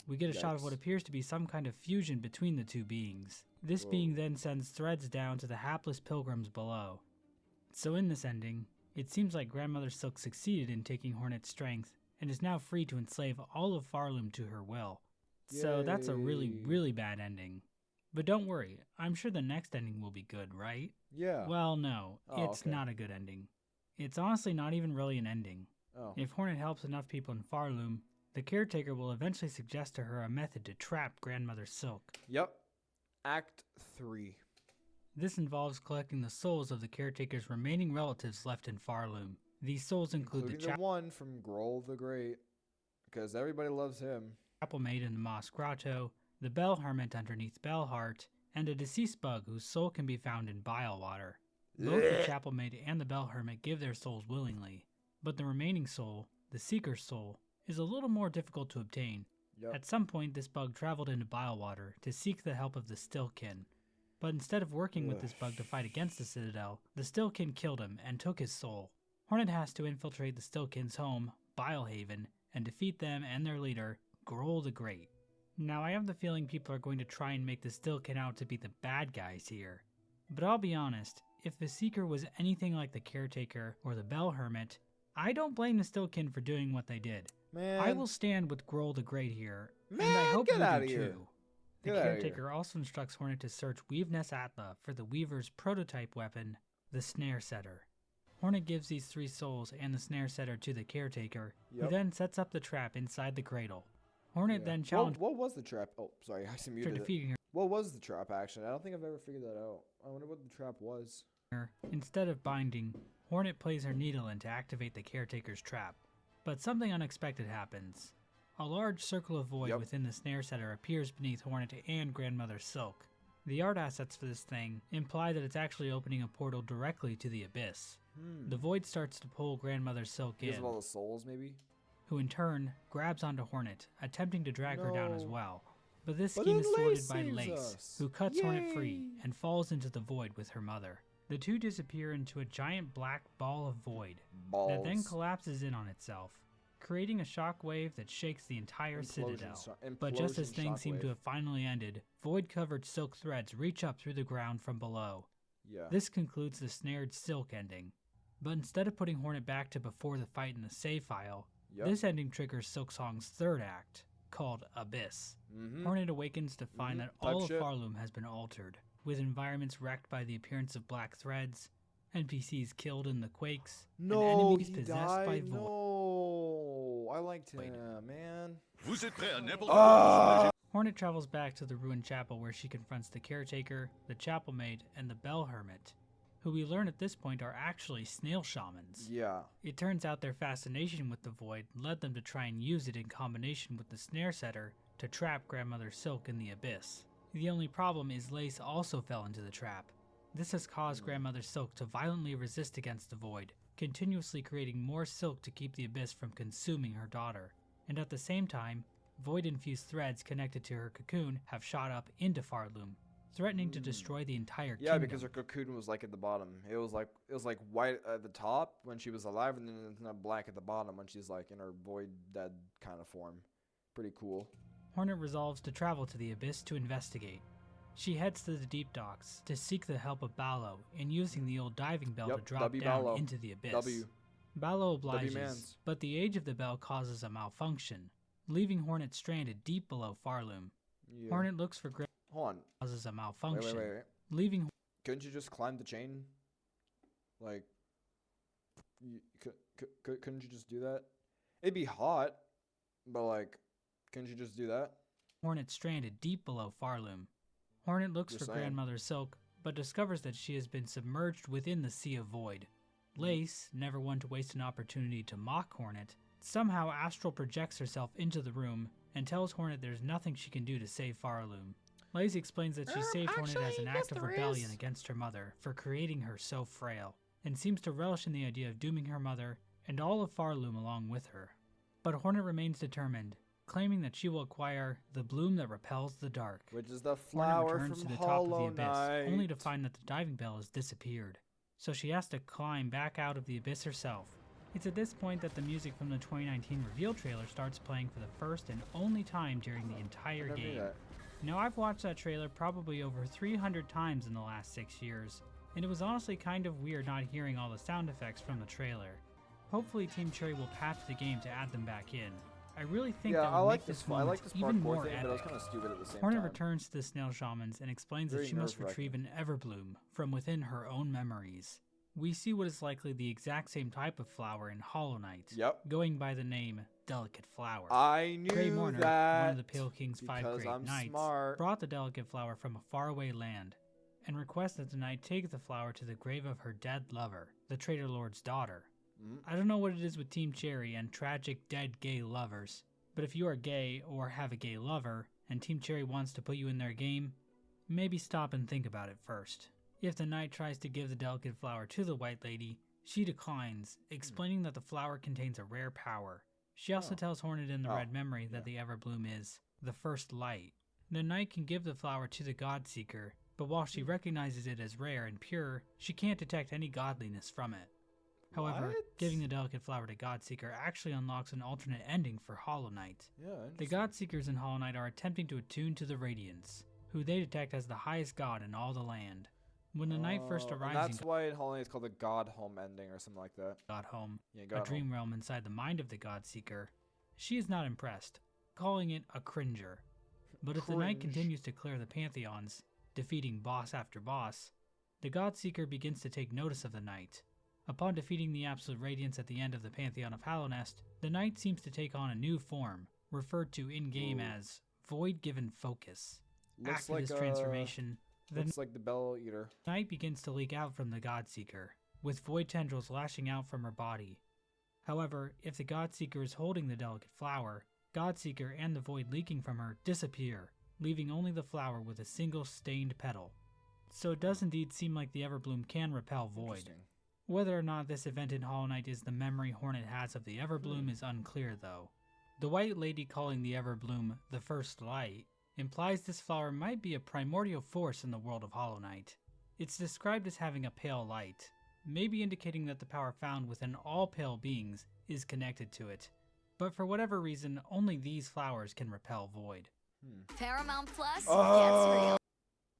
We get a shot of what Yikes. appears to be some kind of fusion between the two beings. This being then sends threads down to the hapless pilgrims below. So in this ending, it seems like Grandmother Silk succeeded in taking Hornet's strength and is now free to enslave all of Farloom to her will. So that's a really, Yay. really bad ending. But don't worry, I'm sure the next ending will be good, right? Yeah. Well, no, Oh, it's okay. not a good ending. It's honestly not even really an ending. Oh. If Hornet helps enough people in Farloom, the caretaker will eventually suggest to her a method to trap Grandmother Silk. Yep. Act 3. This involves collecting the souls of the caretaker's remaining relatives left in Farloom. These souls include Including the the one from Grohl the Great. Because everybody loves him. chapel maid in the Moss Grotto, the bell hermit underneath Bellheart, and a deceased bug whose soul can be found in bile water. Both the chapel maid and the bell hermit give their souls willingly, but the remaining soul, the seeker's soul, is a little more difficult to obtain. Yep. At some point, this bug traveled into bile water to seek the help of the Stillkin. But instead of working with this bug to fight against the Citadel, the Stillkin killed him and took his soul. Hornet has to infiltrate the Stillkin's home, Bilehaven, and defeat them and their leader, Grohl the Great. Now, I have the feeling people are going to try and make the Stillkin out to be the bad guys here. But I'll be honest, if the Seeker was anything like the Caretaker or the Bell Hermit, I don't blame the Stillkin for doing what they did. Man. I will stand with Grohl the Great here, and I Man, hope get you outta do here. too. The Get outta here. Caretaker also instructs Hornet to search Weaveness Atla for the Weaver's prototype weapon, the Snare Setter. Hornet gives these 3 souls and the Snare Setter to the Caretaker, who Yep. then sets up the trap inside the cradle. Hornet Yeah. then challenges What was the trap? Oh, sorry. I her, muted it. defeating What was the trap, actually? I don't think I've ever figured that out. I wonder what the trap was. her. Instead of binding, Hornet plays her needle in to activate the Caretaker's trap. But something unexpected happens. A large circle of void Yep. within the Snare Setter appears beneath Hornet and Grandmother Silk. The art assets for this thing imply that it's actually opening a portal directly to the Abyss. The void starts to pull Grandmother Silk Because in, of all the souls, maybe? who in turn grabs onto Hornet, attempting to drag her down as No. well. But this But scheme then is thwarted Lace by saves Lace, us. who cuts Hornet free Yay. and falls into the void with her mother. The two disappear into a giant black ball of void Balls. that then collapses in on itself, creating a shockwave that shakes the entire Citadel. But just as things seem to have finally ended, void-covered silk threads reach up through the ground from below. Yeah. This concludes the snared silk ending. But instead of putting Hornet back to before the fight in the save file, Yep. this ending triggers Silksong's third act, called Abyss. Mhm. Hornet awakens to find Mhm. that Type all of shit. Farloom has been altered, with environments wrecked by the appearance of black threads, NPCs killed in the quakes, No, and enemies he possessed died. by void. No, I liked him, man. Vous êtes prêts à n'importe Ah! Hornet travels back to the ruined chapel where she confronts the caretaker, the chapel maid, and the bell hermit, who we learn at this point are actually snail shamans. Yeah. It turns out their fascination with the void led them to try and use it in combination with the snare setter to trap Grandmother Silk in the abyss. The only problem is Lace also fell into the trap. This has caused Grandmother Silk to violently resist against the void, continuously creating more silk to keep the abyss from consuming her daughter. And at the same time, void-infused threads connected to her cocoon have shot up into Farloom, threatening to destroy the entire Yeah, kingdom. because her cocoon was like at the bottom. It was like white at the top when she was alive, and then it's not black at the bottom when she's like in her void dead kind of form. Pretty cool. Hornet resolves to travel to the abyss to investigate. She heads to the deep docks to seek the help of Ballo in using the old diving bell to Yep, drop W down Ballo. into the abyss. W. Ballo obliges, mans. but the age of the bell causes a malfunction, leaving Hornet stranded deep below Farloom. Yeah. Hornet looks for Grey Hold on. causes a Wait, malfunction, wait. leaving Couldn't you just climb the chain? Like, couldn't you just do that? It'd be hot, but like, couldn't you just do that? Hornet stranded deep below Farloom. Hornet looks Just for saying. Grandmother Silk, but discovers that she has been submerged within the sea of void. Lace, never one to waste an opportunity to mock Hornet, somehow astral projects herself into the room and tells Hornet there's nothing she can do to save Farloom. Lace explains that she saved Hornet as an act of rebellion against her mother for creating her so frail, and seems to relish in the idea of dooming her mother and all of Farloom along with her. But Hornet remains determined, claiming that she will acquire the bloom that repels the dark. Which is the Hornet flower returns from to the top of the Hollow abyss, Knight. only to find that the diving bell has disappeared. So she has to climb back out of the abyss herself, It's at this point that the music from the 2019 reveal trailer starts playing for the first and only time during the entire never knew game. that. Now, I've watched that trailer probably over 300 times in the last 6 years, and it was honestly kind of weird not hearing all the sound effects from the trailer. Hopefully Team Cherry will patch the game to add them back in. I really think Yeah, that I would like make this I like moment this even parkour more thing, but it was epic. kind of stupid at the same Hornet time. returns to the snail shamans and explains that Very she must nerve-wracking. retrieve an Everbloom from within her own memories. We see what is likely the exact same type of flower in Hollow Knight, Yep. going by the name Delicate Flower. I knew Grey Mourner, that. one of the Pale King's 5 because great I'm knights, smart. brought the delicate flower from a faraway land, and requests that the knight take the flower to the grave of her dead lover, the Traitor Lord's daughter. I don't know what it is with Team Cherry and tragic dead gay lovers, but if you are gay or have a gay lover, and Team Cherry wants to put you in their game, maybe stop and think about it first. If the knight tries to give the delicate flower to the White Lady, she declines, explaining that the flower contains a rare power. She also tells Hornet in the Red Memory that the Everbloom is the first light. The knight can give the flower to the Godseeker, but while she recognizes it as rare and pure, she can't detect any godliness from it. However, What? giving the delicate flower to Godseeker actually unlocks an alternate ending for Hollow Knight. Yeah, The Godseekers in Hollow Knight are attempting to attune to the Radiants, who they detect as the highest god in all the land. When the knight first and arrives that's in why in Hollow Knight it's called the God Home ending or something like that. God Home, Yeah, a God dream Home. realm inside the mind of the Godseeker, she is not impressed, calling it a cringer. But if the knight Cringe. continues to clear the pantheons, defeating boss after boss, the Godseeker begins to take notice of the knight. Upon defeating the Absolute Radiance at the end of the Pantheon of Hallownest, the knight seems to take on a new form, referred to in-game as Void Given Focus. Looks After like this transformation, the looks like the Bell Eater. knight begins to leak out from the Godseeker, with void tendrils lashing out from her body. However, if the Godseeker is holding the delicate flower, Godseeker and the void leaking from her disappear, leaving only the flower with a single stained petal. So it does indeed seem like the Everbloom can repel void. Interesting. Whether or not this event in Hollow Knight is the memory Hornet has of the Everbloom is unclear though. The White Lady calling the Everbloom the First Light implies this flower might be a primordial force in the world of Hollow Knight. It's described as having a pale light, maybe indicating that the power found within all pale beings is connected to it. But for whatever reason, only these flowers can repel void. Paramount Plus gets Oh. real.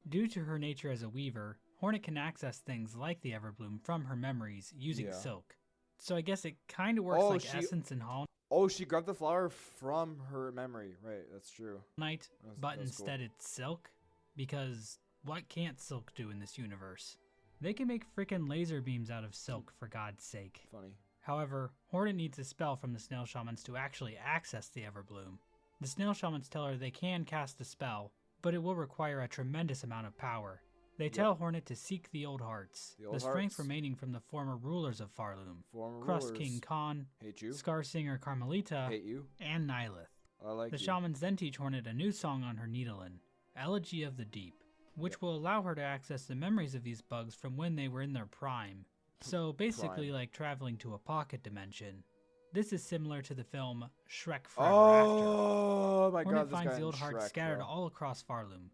Due to her nature as a weaver, Hornet can access things like the Everbloom from her memories using Yeah. silk. So I guess it kind of works Oh, like she- Essence in Hollow Oh, she grabbed the flower from her memory. Right, that's true. Knight, That's- but that's cool. instead it's silk. Because what can't silk do in this universe? They can make frickin' laser beams out of silk, for God's sake. Funny. However, Hornet needs a spell from the Snail Shamans to actually access the Everbloom. The Snail Shamans tell her they can cast the spell, but it will require a tremendous amount of power. They tell Hornet to seek the Old Hearts, The the, Old strength Hearts. remaining from the former rulers of Farloom, Former Crust rulers. King Khan, Hate you. Scarsinger Carmelita, Hate you. and Nihilith. I like The you. shamans then teach Hornet a new song on her Needlin, Elegy of the Deep, which will allow her to access the memories of these bugs from when they were in their prime. So basically like traveling to a pocket dimension. This is similar to the film Shrek Forever After. Oh my Hornet god, this finds guy the in old hearts Shrek, scattered bro. all across Farloom.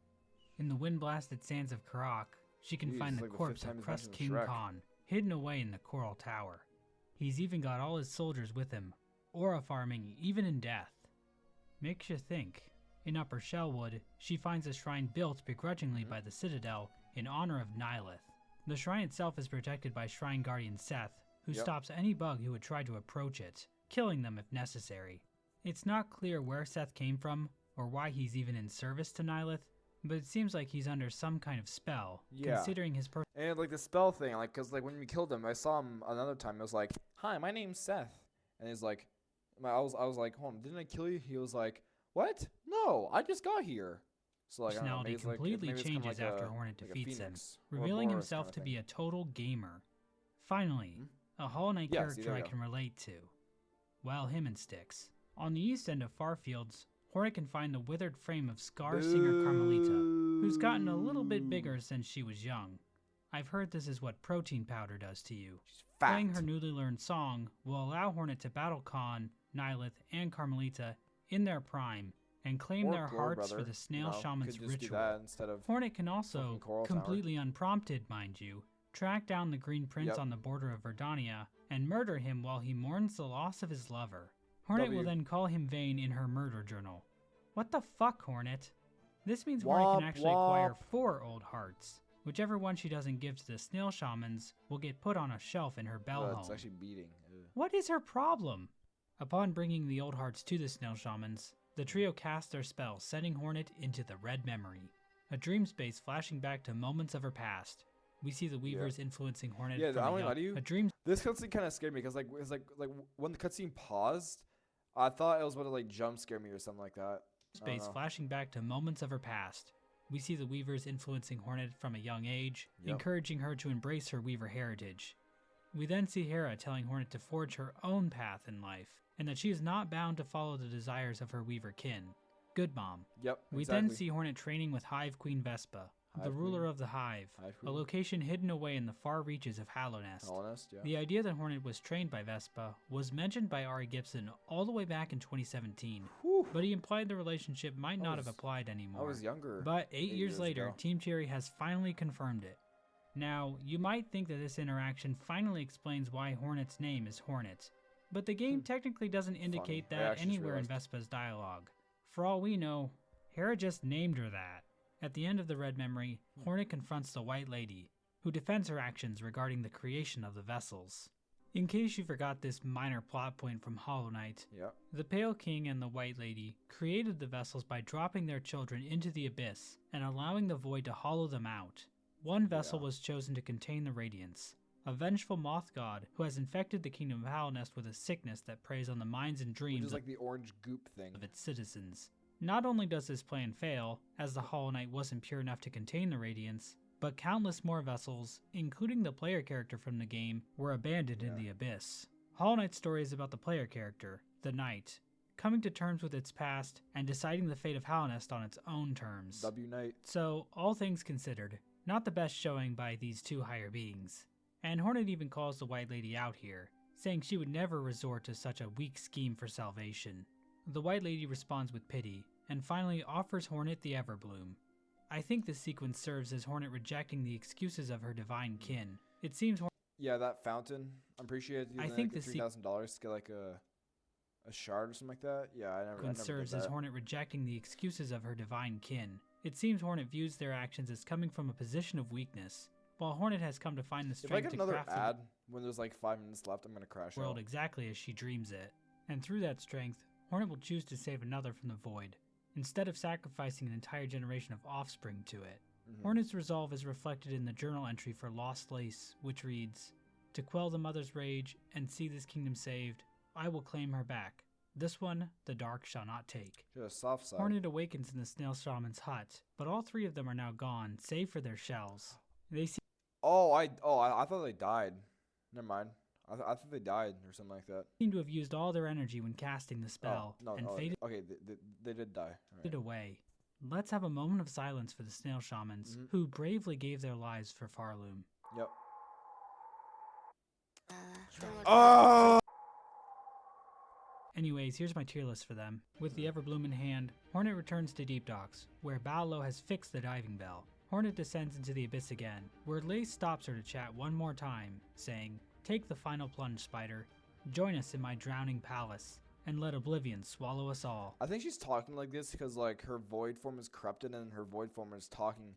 In the wind-blasted sands of Karak, she can Jeez, find it's the like the corpse fifth time of he's Crust mentioned King Shrek. Khan, hidden away in the Coral Tower. He's even got all his soldiers with him, aura farming even in death. Makes you think. In Upper Shellwood, she finds a shrine built begrudgingly Mm-hmm. by the Citadel in honor of Nihilith. The shrine itself is protected by Shrine Guardian Seth, who Yep. stops any bug who would try to approach it, killing them if necessary. It's not clear where Seth came from, or why he's even in service to Nihilith, but it seems like he's under some kind of spell, Yeah. considering his And like the spell thing, like, cause like when we killed him, I saw him another time. It was like, "Hi, my name's Seth," and he's like, I was like, "Hold on, didn't I kill you?" He was like, "What? No, I just got here." So like, I don't know, personality maybe it's like- completely maybe it's kinda changes like after a- Hornet like a defeats him, phoenix or a revealing Boris himself kinda to be thing. a total gamer. Finally, a Hollow Knight Yeah, see, character there I you go. can relate to. Well, him and Styx. On the east end of Farfields, Hornet can find the withered frame of Scar Singer Carmelita, who's gotten a little bit bigger since she was young. I've heard this is what protein powder does to you. She's fat. Playing her newly learned song will allow Hornet to battle Khan, Nihilith, and Carmelita in their prime and claim Or their Glow hearts for Brother, the Snail you know, Shaman's could just do ritual. that instead of Hornet can also, fucking Coral Tower. completely unprompted mind you, track down the Green Prince Yep. on the border of Verdania and murder him while he mourns the loss of his lover. Hornet will W. then call him Vane in her murder journal. What the fuck, Hornet? This means Hornet Womp can actually acquire womp. 4 old hearts. Whichever one she doesn't give to the snail shamans will get put on a shelf in her bell Oh, home. it's actually beating. Ugh. What is her problem? Upon bringing the old hearts to the snail shamans, the trio cast their spell, sending Hornet into the red memory, a dream space flashing back to moments of her past. We see the Weavers influencing Hornet. Yeah, from I a won't young- lie to you. A dream This cutscene kind of scared me because like when the cutscene paused, I thought it was going to like jump scare me or something like that. I don't space know. flashing back to moments of her past. We see the Weavers influencing Hornet from a young age, Yep. encouraging her to embrace her Weaver heritage. We then see Hera telling Hornet to forge her own path in life, and that she is not bound to follow the desires of her Weaver kin. Good mom. Yep. We exactly. then see Hornet training with Hive Queen Vespa, the Hive ruler Queen? of the Hive, Hive a Queen? location hidden away in the far reaches of Hallownest. Colonist, yeah. The idea that Hornet was trained by Vespa was mentioned by Ari Gibson all the way back in 2017, Whew. but he implied the relationship might not have was- applied anymore. I was younger. But 8 years years later, ago. Team Cherry has finally confirmed it. Now, you might think that this interaction finally explains why Hornet's name is Hornet, but the game technically doesn't indicate I that actually just anywhere in realized. Vespa's dialogue. For all we know, Hera just named her that. At the end of the Red Memory, Hornet confronts the White Lady, who defends her actions regarding the creation of the vessels. In case you forgot this minor plot point from Hollow Knight, Yep. the Pale King and the White Lady created the vessels by dropping their children into the abyss and allowing the void to hollow them out. One vessel was chosen to contain the Radiance, a vengeful moth god who has infected the kingdom of Hallownest with a sickness that preys on the minds and Which dreams is like the orange goop thing. of its citizens. Not only does this plan fail, as the Hollow Knight wasn't pure enough to contain the Radiance, but countless more vessels, including the player character from the game, were abandoned in the abyss. Hollow Knight's story is about the player character, the Knight, coming to terms with its past and deciding the fate of Hallownest on its own terms. W Knight. So, all things considered, not the best showing by these two higher beings. And Hornet even calls the White Lady out here, saying she would never resort to such a weak scheme for salvation. The White Lady responds with pity, and finally offers Hornet the Everbloom. I think this sequence serves as Hornet rejecting the excuses of her divine kin. It seems Yeah, that fountain. I'm pretty sure you had to do I like think the the $3,000 to get like a shard or something like that. Yeah, I never sequence did serves as that. Hornet rejecting the excuses of her divine kin. It seems Hornet views their actions as coming from a position of weakness, while Hornet has come to find the If I strength get to another craft the ad when there's like 5 minutes left, I'm gonna crash world out. exactly as she dreams it. And through that strength, Hornet will choose to save another from the void, instead of sacrificing an entire generation of offspring to it. Hornet's resolve is reflected in the journal entry for Lost Lace, which reads, "To quell the mother's rage and see this kingdom saved, I will claim her back. This one the dark shall not take." Just a soft side. Hornet awakens in the snail shaman's hut, but all 3 of them are now gone, save for their shells. They I thought they died. Never mind. I thought they died or something like that. seem to have used all their energy when casting the spell, no, and oh, faded okay, they did die. Alright. away. Let's have a moment of silence for the snail shamans, who bravely gave their lives for Farloom. Yep. Anyways, here's my tier list for them. With the Everbloom in hand, Hornet returns to Deep Docks, where Ballo has fixed the diving bell. Hornet descends into the abyss again, where Lace stops her to chat one more time, saying, "Take the final plunge, Spider. Join us in my drowning palace, and let oblivion swallow us all." I think she's talking like this because like her void form is corrupted and her void form is talking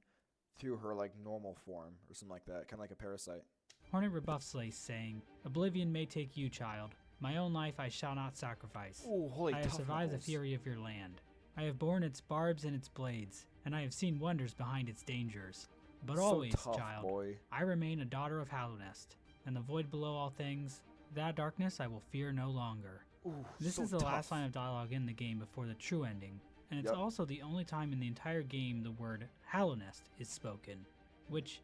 through her like normal form or something like that, kind of like a parasite. Hornet rebuffs Lace, saying, "Oblivion may take you, child. My own life I shall not sacrifice. Ooh, holy I have tough survived the knuckles. fury of your land. I have borne its barbs and its blades, and I have seen wonders behind its dangers. But So always, tough, child, boy. I remain a daughter of Hallownest, and the void below all things, that darkness I will fear no longer." Ooh, This so is the last tough. line of dialogue in the game before the true ending, and it's Yep. also the only time in the entire game the word Hallownest is spoken, which,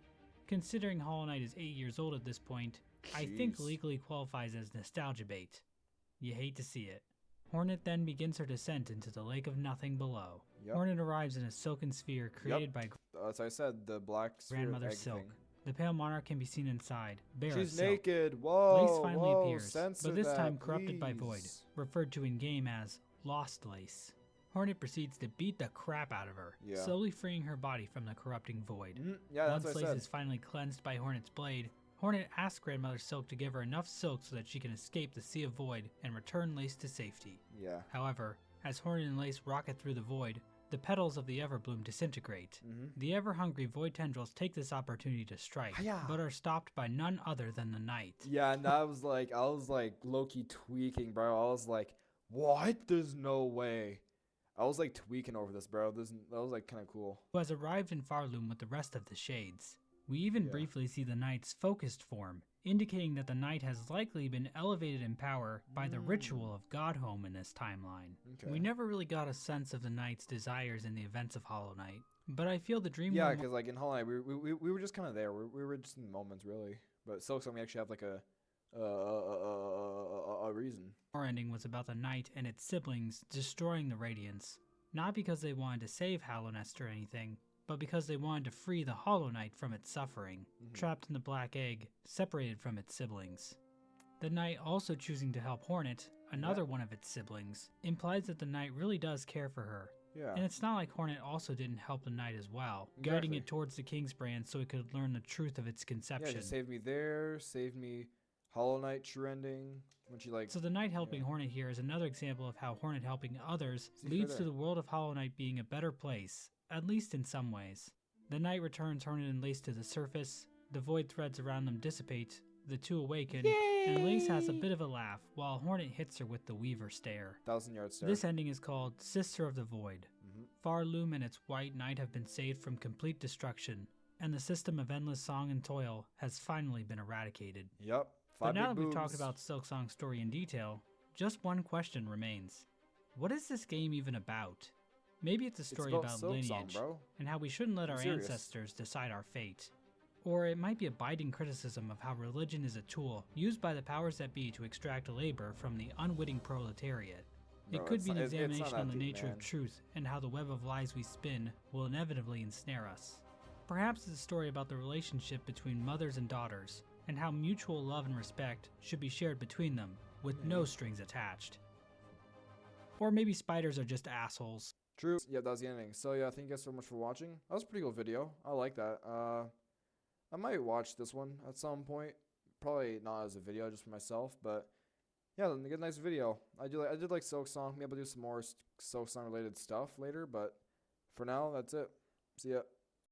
considering Hollow Knight is 8 years old at this point, I think Jeez. legally qualifies as nostalgia bait. You hate to see it. Hornet then begins her descent into the lake of nothing below. Yep. Hornet arrives in a silken sphere created by As I said, the black sphere Grandmother egg Silk. thing. The pale monarch can be seen inside, bare of She's silk. naked. Whoa. Lace finally whoa, appears, censor but this that, time corrupted by Void, please. referred to in-game as Lost Lace. Hornet proceeds to beat the crap out of her, Yeah. slowly freeing her body from the corrupting Void. Yeah, that's Once what I Lace said. is finally cleansed by Hornet's blade, Hornet asks Grandmother Silk to give her enough silk so that she can escape the Sea of Void and return Lace to safety. Yeah. However, as Hornet and Lace rocket through the void, the petals of the Everbloom disintegrate. Mm-hmm. The ever-hungry void tendrils take this opportunity to strike, Hi-ya. but are stopped by none other than the knight. Yeah, and I was like low-key tweaking, bro. I was like, what? There's no way. I was like tweaking over this, bro. That was like kind of cool. Who has arrived in Farloom with the rest of the shades. We even briefly see the knight's focused form, indicating that the knight has likely been elevated in power by the ritual of Godhome in this timeline. Okay. We never really got a sense of the knight's desires in the events of Hollow Knight, but I feel the dream Yeah, realm because like in Hollow Knight, we were just kind of there. We were just in the moments, really. But Silksong, we actually have like a reason. Our ending was about the knight and its siblings destroying the Radiance, not because they wanted to save Hallownest or anything, but because they wanted to free the Hollow Knight from its suffering, trapped in the Black Egg, separated from its siblings. The knight also choosing to help Hornet, another one of its siblings, implies that the knight really does care for her. Yeah. And it's not like Hornet also didn't help the knight as well, guiding it towards the King's brand so it could learn the truth of its conception. Yeah, she saved me there, saved me Hollow Knight true ending, when she like... So the knight helping Hornet here is another example of how Hornet helping others leads to the world of Hollow Knight being a better place, at least in some ways. The knight returns Hornet and Lace to the surface, the void threads around them dissipate, the two awaken, and Lace has a bit of a laugh while Hornet hits her with the Weaver Stare. 1,000-yard stare. This ending is called Sister of the Void. Farloom and its white knight have been saved from complete destruction, and the system of endless song and toil has finally been eradicated. Yep. But now that we've talked about Silksong's story in detail, just one question remains. What is this game even about? Maybe it's a story about lineage, and how we shouldn't let our ancestors decide our fate. Or it might be a biting criticism of how religion is a tool used by the powers that be to extract labor from the unwitting proletariat. It could be an examination on the nature of truth and how the web of lies we spin will inevitably ensnare us. Perhaps it's a story about the relationship between mothers and daughters, and how mutual love and respect should be shared between them, with no strings attached. Or maybe spiders are just assholes. True. Yeah, that was the ending. So yeah, thank you guys so much for watching. That was a pretty cool video. I like that. I might watch this one at some point. Probably not as a video, just for myself, but yeah, a good nice video. I did like Silksong. Maybe I'll do some more Silksong related stuff later, but for now, that's it. See ya.